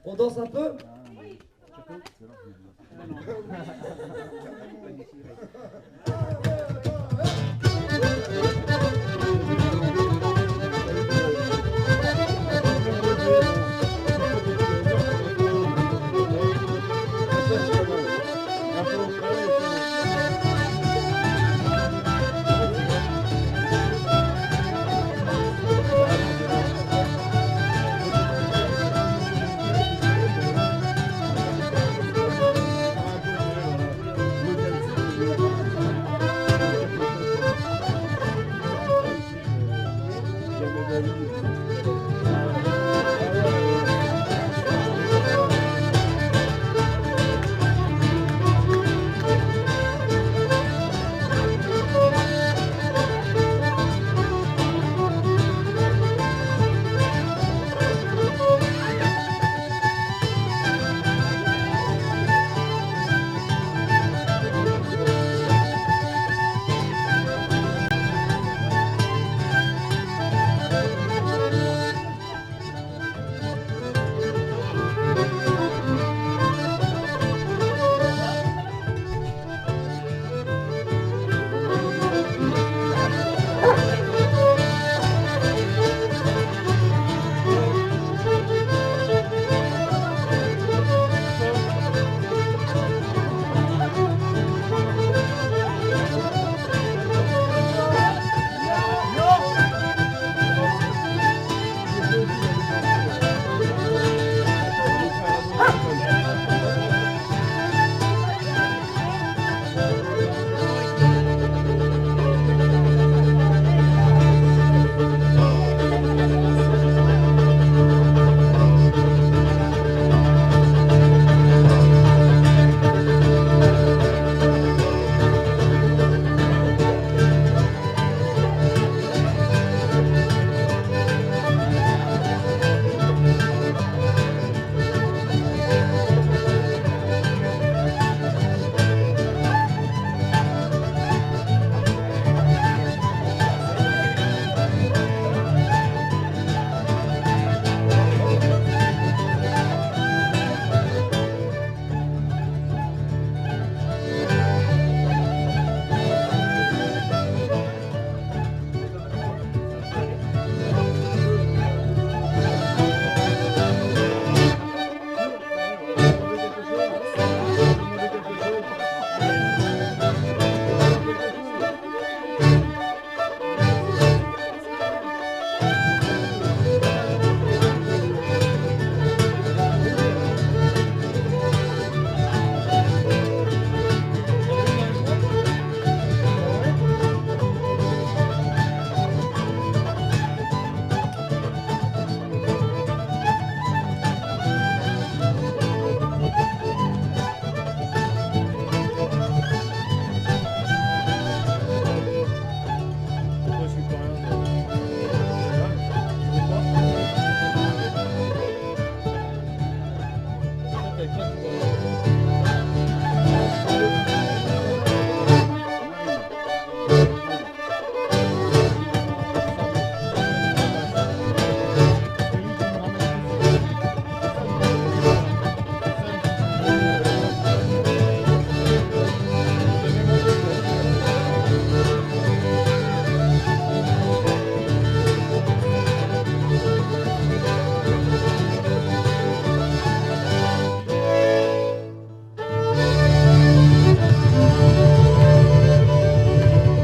On danse un peu? Un peu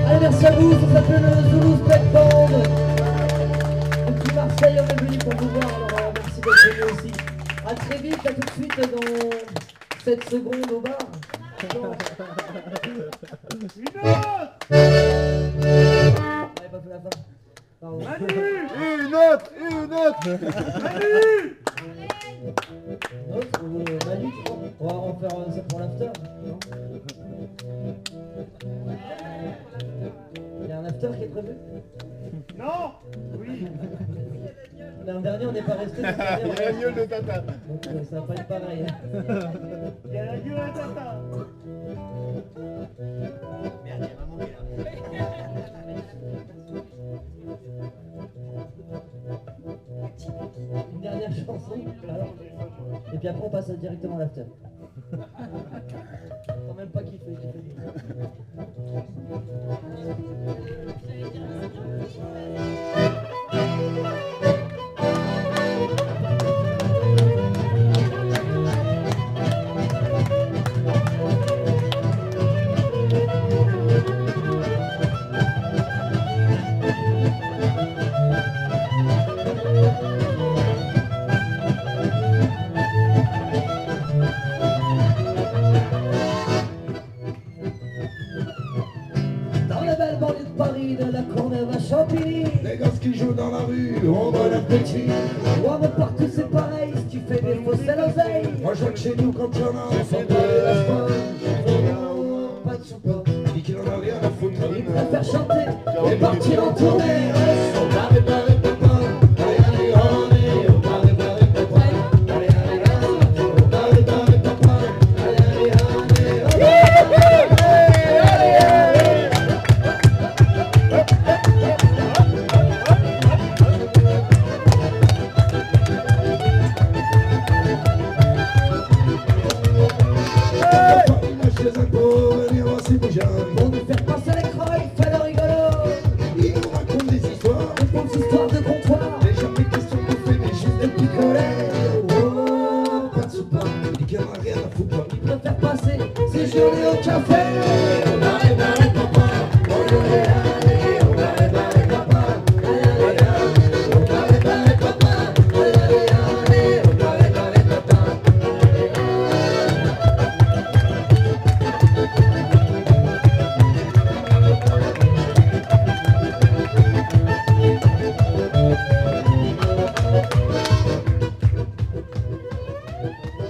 Allez, merci à vous, ça s'appelle le Zulu Spec Band. Depuis Marseille, on est venu pour vous voir, alors merci d'être venu aussi. A très vite, à tout de suite dans 7 secondes au bar. Allez, pas fait la fin. Pardon. Une autre Manu, tu crois? On va en faire ça pour l'after, non? Il y a un after qui est prévu? Non. Oui. L'an dernier, on n'est pas resté. Il y a la gueule de Tata. Donc ça va pas être pareil. Il y a la gueule à Tata. Une dernière chanson. Alors. Et puis après, on passe directement à l'after. Quand même pas kiffer. De la Courneuve à Champigny, Les gosses qui jouent dans la rue, on voit la petite. ouais, mais partout c'est pareil, si tu fais des fausses c'est l'oseille. Moi je vois que chez nous quand il y en a, on s'en Et bat les la laisse fin, pas de support. Il dit qu'il en a rien à foutre. Il préfère chanter et partir en tournée. On barre les copains. Allez, allez, allez, on barre les copains. Allez, allez, allez, on barre les copains. Allez, allez, allez, chez un pauvre, venir voir si bougeant. Pour nous faire passer les croix, il fait le rigolo. Il nous raconte des histoires. Des fausses histoires de comptoir, Les jamais question de bouffer, mais juste des picolets. oh, pas de soupe. Il dit qu'il en a rien à foutre. Il préfère passer ses journées au café. On arrive à les copains. On y est allé, on arrive à les copains. Allez, allez, allez, on arrive à les copains. Allez, allez, allez, on arrive à les copains.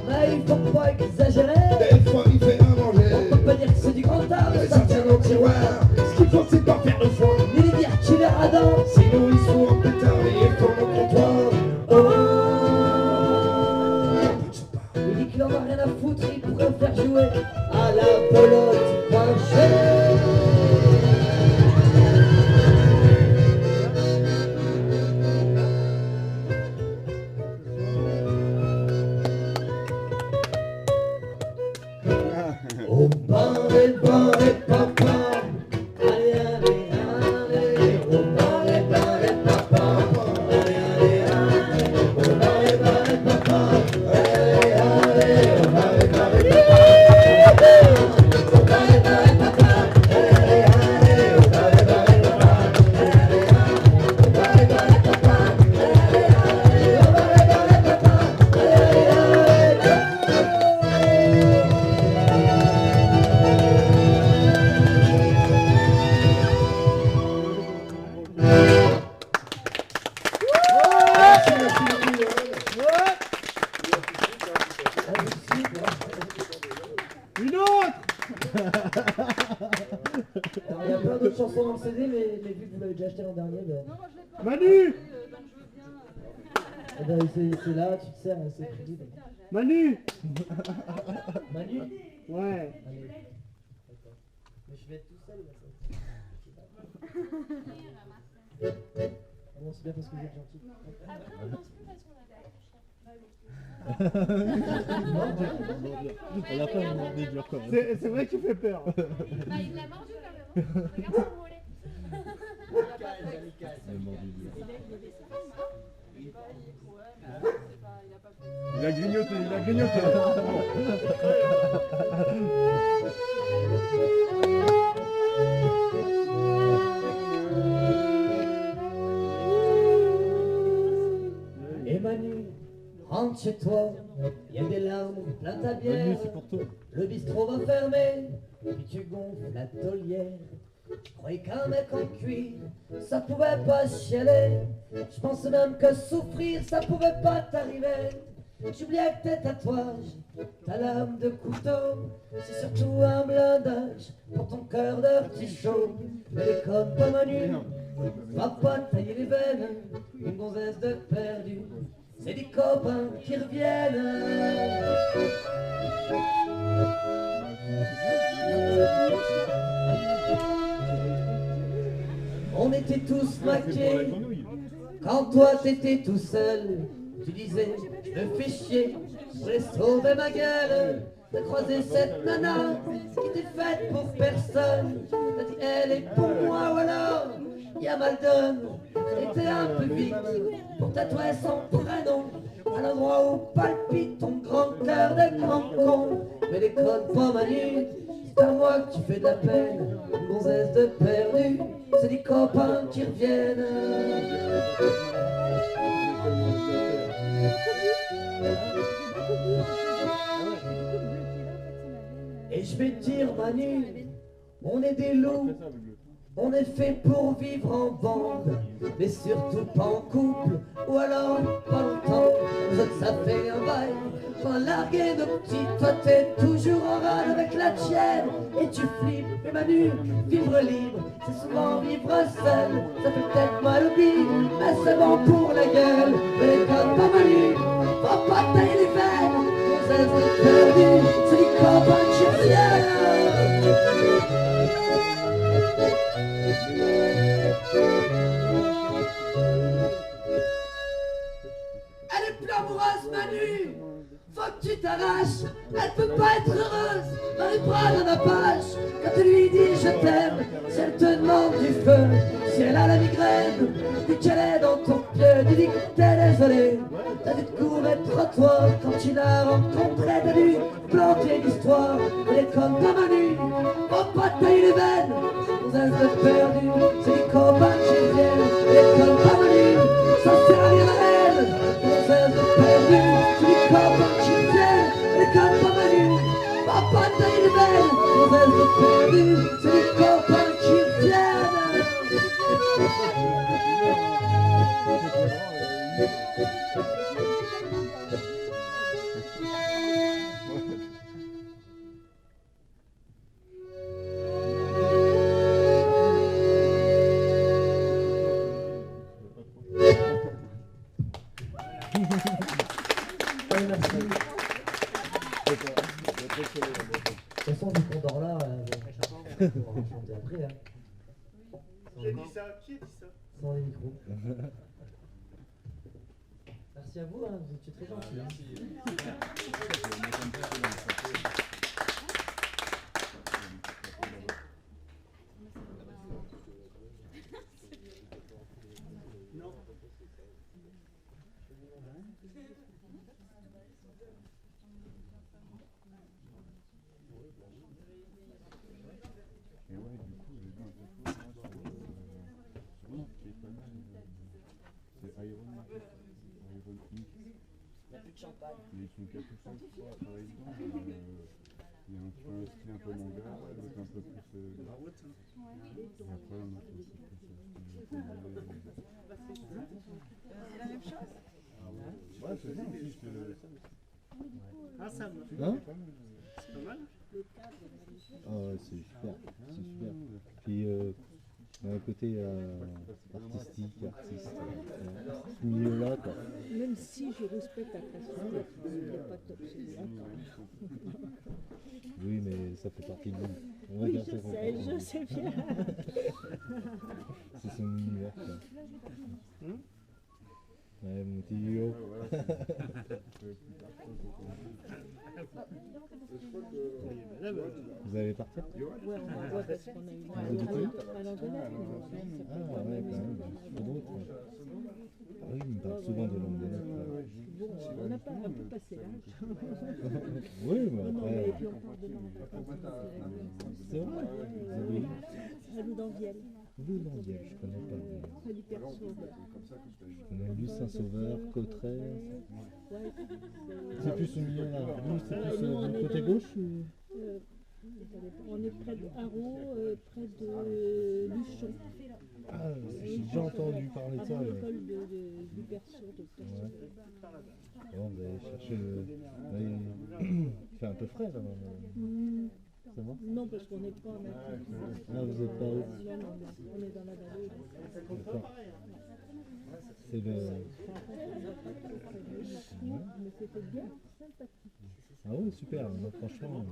Mais il faut pas exagérer. Des fois, il fait à manger. On peut pas dire que c'est du grand art, Et ça ça tient dans le tiroir. Ce qu'il faut, c'est pas faire le foin. ni les dire qu'il est radin. Sinon, ils sont en pétard et ils font le comptoir. Oh. Il dit qu'il en a rien à foutre, il préfère jouer à la pelote penchée. Au bar et papa. Allez, allez, allez. Au bar et papa. Allez, allez, allez. Au bar et papa. Allez, allez. Au bar et papa. Au bar et papa. Allez, allez. Au bar et papa. Allez, allez. Au bar et papa. Allez, allez. Au bar et papa. Allez, allez. Une autre. Alors, il y a plein d'autres chansons dans le CD, mais vu que vous l'avez déjà acheté l'an dernier, ben, Non, moi je l'ai pas. Manu. Donc je veux bien. eh ben, c'est là, tu te sers, c'est crédible. Putain, j'ai Manu. Manu? Ouais. Allez. D'accord. Mais je vais être tout seul là. Bon, c'est bien parce que vous êtes gentil. Après, on danse plus parce qu'on a pas On a pas demandé dur quand même. C'est vrai que tu fais peur. Bah, il l'a mordu quand même. Hein. Regarde son mollet. Il a grignoté, il a grignoté. Et Manu, rentre chez toi, il y a des larmes plein ta bière. C'est pour toi. Le bistrot va fermer, puis tu gonfles la taulière. Je croyais qu'un mec en cuir, ça pouvait pas chialer. Je pensais même que souffrir, ça pouvait pas t'arriver. J'oubliais que tes tatouages, ta lame de couteau, c'est surtout un blindage pour ton cœur d'artichaut. Mais les comme pas Manu, va pas tailler les veines, une gonzesse de perdu, c'est des copains qui reviennent. On était tous maqués, quand toi t'étais tout seul, tu disais, je me fais chier, je voulais sauver ma gueule. T'as croisé cette nana qui était faite pour personne. T'as dit, elle est pour moi, ou alors, y'a mal donne. T'étais un peu vite pour tatouer son prénom à l'endroit où palpite ton grand cœur de grand con. Mais déconne pas Manu, c'est à moi que tu fais de la peine. Une gonzesse de perdu, c'est des copains qui reviennent. Et je vais te dire Manu, on est des loups, on est fait pour vivre en bande, mais surtout pas en couple, ou alors pas longtemps. Nous autres ça fait un bail, enfin larguer nos petits, toi t'es toujours en rade avec la tienne, et tu flippes. Mais Manu, vivre libre, c'est souvent vivre seul, ça fait peut-être mal au bide, mais c'est bon pour la gueule. Mais comme pas Manu, faut pas tailler les veines, on s'est perdu, c'est des copains qui reviennent. Elle est plus amoureuse, Manu. Faut que tu t'arraches. Elle peut pas être heureuse dans les bras d'un Apache. Quand tu lui dis je t'aime, si elle te demande du feu, si elle a la migraine, dis qu'elle est dans ton pied, tu dis que t'es désolé. T'as dû te courir le trottoir quand tu l'as rencontré, t'as dû planter l'histoire. Elle est comme ta Manu, faut pas tailler les veines. Nos âges de perdu, c'est les copains qui viennent. Elle est comme ta Manu, ça sert à rien à elle. Nos âges de perdu, c'est les copains qui viennent. Elle est comme ta Manu, faut pas tailler les veines. Nos âges de perdu, c'est les copains qui viennent. Ouais, merci. De toute façon, vu qu'on dort là, on va chanter après. Hein. Qui a dit ça? Qui a dit ça? Sans les micros. Merci à vous, hein, vous étiez très gentils. Hein. Et ouais, du coup, j'ai vu un tatouage qui est pas mal. C'est Iron Inc. Ils sont quelques fois à travailler dedans. Il y a un peu un style un peu manga, l'autre un peu plus. Et après, un autre aussi plus. C'est la même chose? Ouais, c'est bien aussi. Ah, ça me Hein? c'est pas mal. Ah ouais, c'est super, c'est super. Puis Un côté artistique, artiste, ce milieu-là, quoi. Même si je respecte la passion, il n'y a pas top celui-là. Oui, mais ça fait partie de vous. On va Oui, dire je ça fait partie de sais, vous. je sais bien. C'est son univers, quoi. Ouais, mon Tio. Vous allez partir? Ouais, on va voir parce qu'on a eu Ah, du coup? alors de là, Ah ouais, quand même, pas d'autres. Ah oui, il me parle souvent de l'anglais. bon, on n'a pas un peu passé l'âge. Oui, mais Non, mais après, et puis on parle de langue. c'est vrai. Oui. À Loudanviel. Loudanviel, je connais pas. Près du Perso. Je connais Lucin Sauveur, Cauterets. Ouais, C'est plus au milieu là. Nous, c'est Ouais, plus nous, on du est côté dans- gauche ou... on est près de Haro, près de Luchon. Ah, j'ai déjà entendu parler de ça. Avant mais- l'école du Perso. De Perso. Ouais. Bon, vous allez chercher le... Il fait un peu frais là. Ça va? Non, parce qu'on n'est pas en altitude. Ah, vous êtes pas haut. Non, non, on est dans la vallée. D'accord. C'est le... Mais c'était bien sympathique. Ah oui, super, moi, franchement.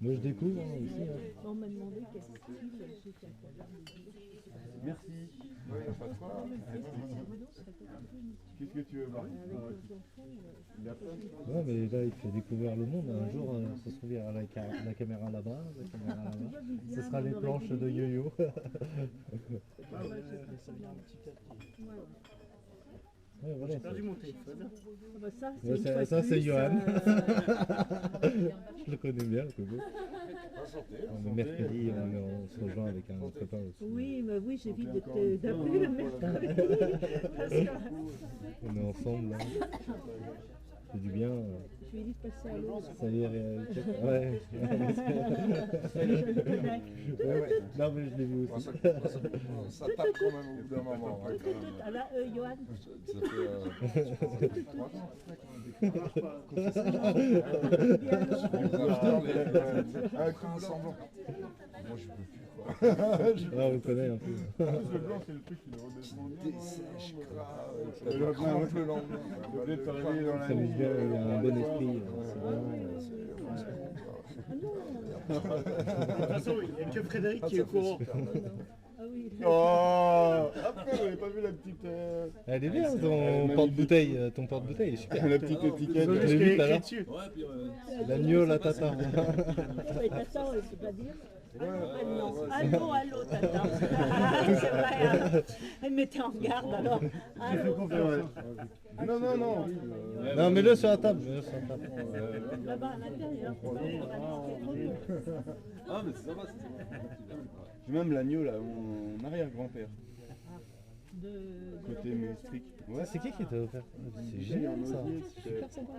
Moi je découvre hein, aussi. Hein. On m'a demandé quel style j'étais à quoi. Merci. Qu'est-ce que tu veux voir? Ouais, mais là il fait découvrir le monde. Un jour, ça se trouve, il y aura la caméra là-bas, la caméra là-bas. Ce sera les planches de yo-yo. Ouais, voilà, J'ai perdu mon téléphone. Ah bah ça, Ouais, une ça, fois ça, de c'est plus, Johan. Je le connais bien, le Coco. Le mercredi, on se rejoint avec un copain aussi. Oui, mais oui, j'évite d'appeler le mercredi. Parce que On est ensemble là. C'est du bien. je lui ai dit de passer à l'eau. Ça y est, ouais. Je le connais. Non, mais je l'ai vu aussi. Ça tape quand même au bout d'un moment. Hein, quand même. Ah là, Johan, Ça fait 3 ans. Un coup semblant. Moi je peux plus quoi. Ah, on connaît un peu. Le blanc, c'est le truc qui le redescend bien. Dessèche, grave. Le Ça lendemain, crampe le lendemain. Le fait de te réveiller dans Ça la s'amuse nuit. bien, il a un bon esprit. C'est vraiment. De toute façon, il n'y a que Frédéric qui est au courant. ah oui. Oh! Après, vous n'avez pas vu la petite... Elle est bien ton porte-bouteille. Ton porte-bouteille est super. La petite étiquette. Je l'ai Juste vu qu'il y tout a à l'heure. écrit dessus. L'agneau, la tata. Et Tata, on ne sait pas dire. Allô, allô, Tata. C'est vrai, hein. Elle mettait en garde alors. Allô. Non, non, non. Non, mets-le sur la table. Mets-le sur la table. Là-bas à l'intérieur. Ah, mais c'est sympa, c'est sympa. J'ai même l'agneau là, mon arrière-grand-père. Côté méstrique. Ouais, C'est qui t'a offert? C'est génial ça. Super sympa.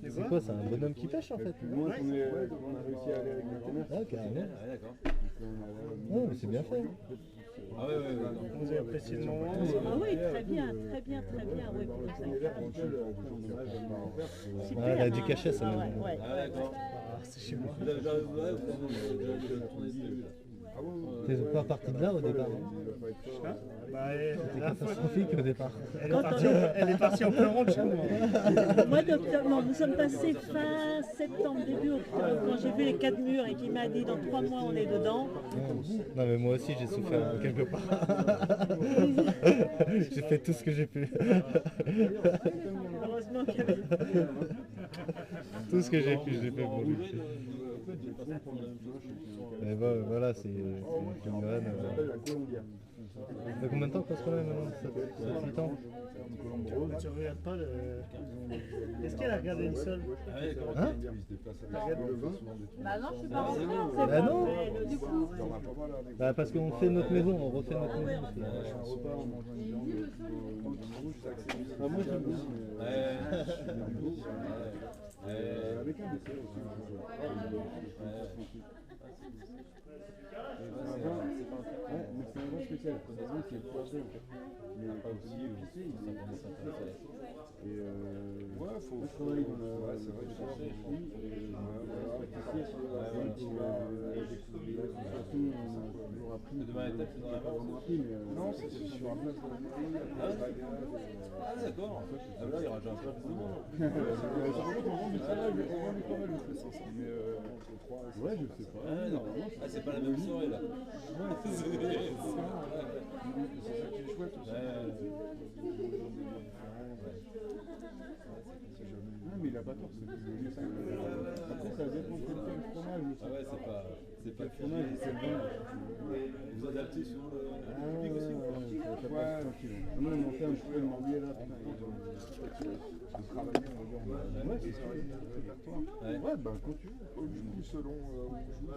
C'est quoi, c'est un bonhomme qui pêche en fait? Plus loin qu'on est, on a réussi à aller avec ma grand-mère. Ah, carrément. D'accord. Oh, mais c'est bien fait. Ah ouais, ouais, ouais. Vous avez apprécié le moment. Ah oui, très bien, très bien, très bien. Oui, pour ça. Ah, elle a du cachet, ça. Ah, ouais, ouais. Ah d'accord. C'est chez moi. Vous avez déjà tourné ce début là. T'es pas parti de là au départ. Hein. Bah, C'était catastrophique au départ. elle est partie en pleurant de chez moi. Mois d'octobre, non, nous sommes passés fin septembre, début octobre, quand j'ai vu les 4 murs et qu'il m'a dit dans 3 mois on est dedans. Non mais moi aussi j'ai souffert quelque part. J'ai fait tout ce que j'ai pu. Heureusement qu'il y avait. Tout ce que j'ai pu, j'ai fait pour lui. Et voilà, c'est Johan. Ça fait combien de temps qu'on se connaît maintenant? 7-8 ans? Tu regardes pas le. Est-ce qu'elle a regardé une seule? Hein? Bah non, je suis pas rentrée. Bah non. Du coup, Bah parce qu'on fait notre maison, on refait notre maison aussi. Ah, moi j'aime bien. avec un décès aussi. Ouais, mais c'est un vin spécial. C'est un vin qui est poisson en fait. Mais pas aussi épicé, ça commence à s'intéresser. Et ouais, faut travailler dans la. Ouais, c'est vrai, je pense. Et pâtissier, c'est de toute façon, on a toujours appris. Demain la tête, c'est dans la pas vraiment appris, mais non, c'est sur la place de la mairie. Ah d'accord. Ah là, il y aura déjà un peu plus de monde. Ça remonte, on vend du travail, on vend du travail, je fais ça. Mais ouais, je sais pas. Ah normalement, c'est pas la même soirée là. Ouais, c'est ça qui est chouette aussi. Non, mais il a pas tort, c'est du après, ça dépend de quel fromage. Ah ouais, c'est pas le fromage, c'est le vin. Vous adaptez sur le public aussi ou pas? Ouais, tranquille. Nous, on en fait un peu le morbier là. On travaille, on va dire. Ouais, c'est ça, le répertoire. Ouais, bah quand tu veux. Du coup, selon où je joue,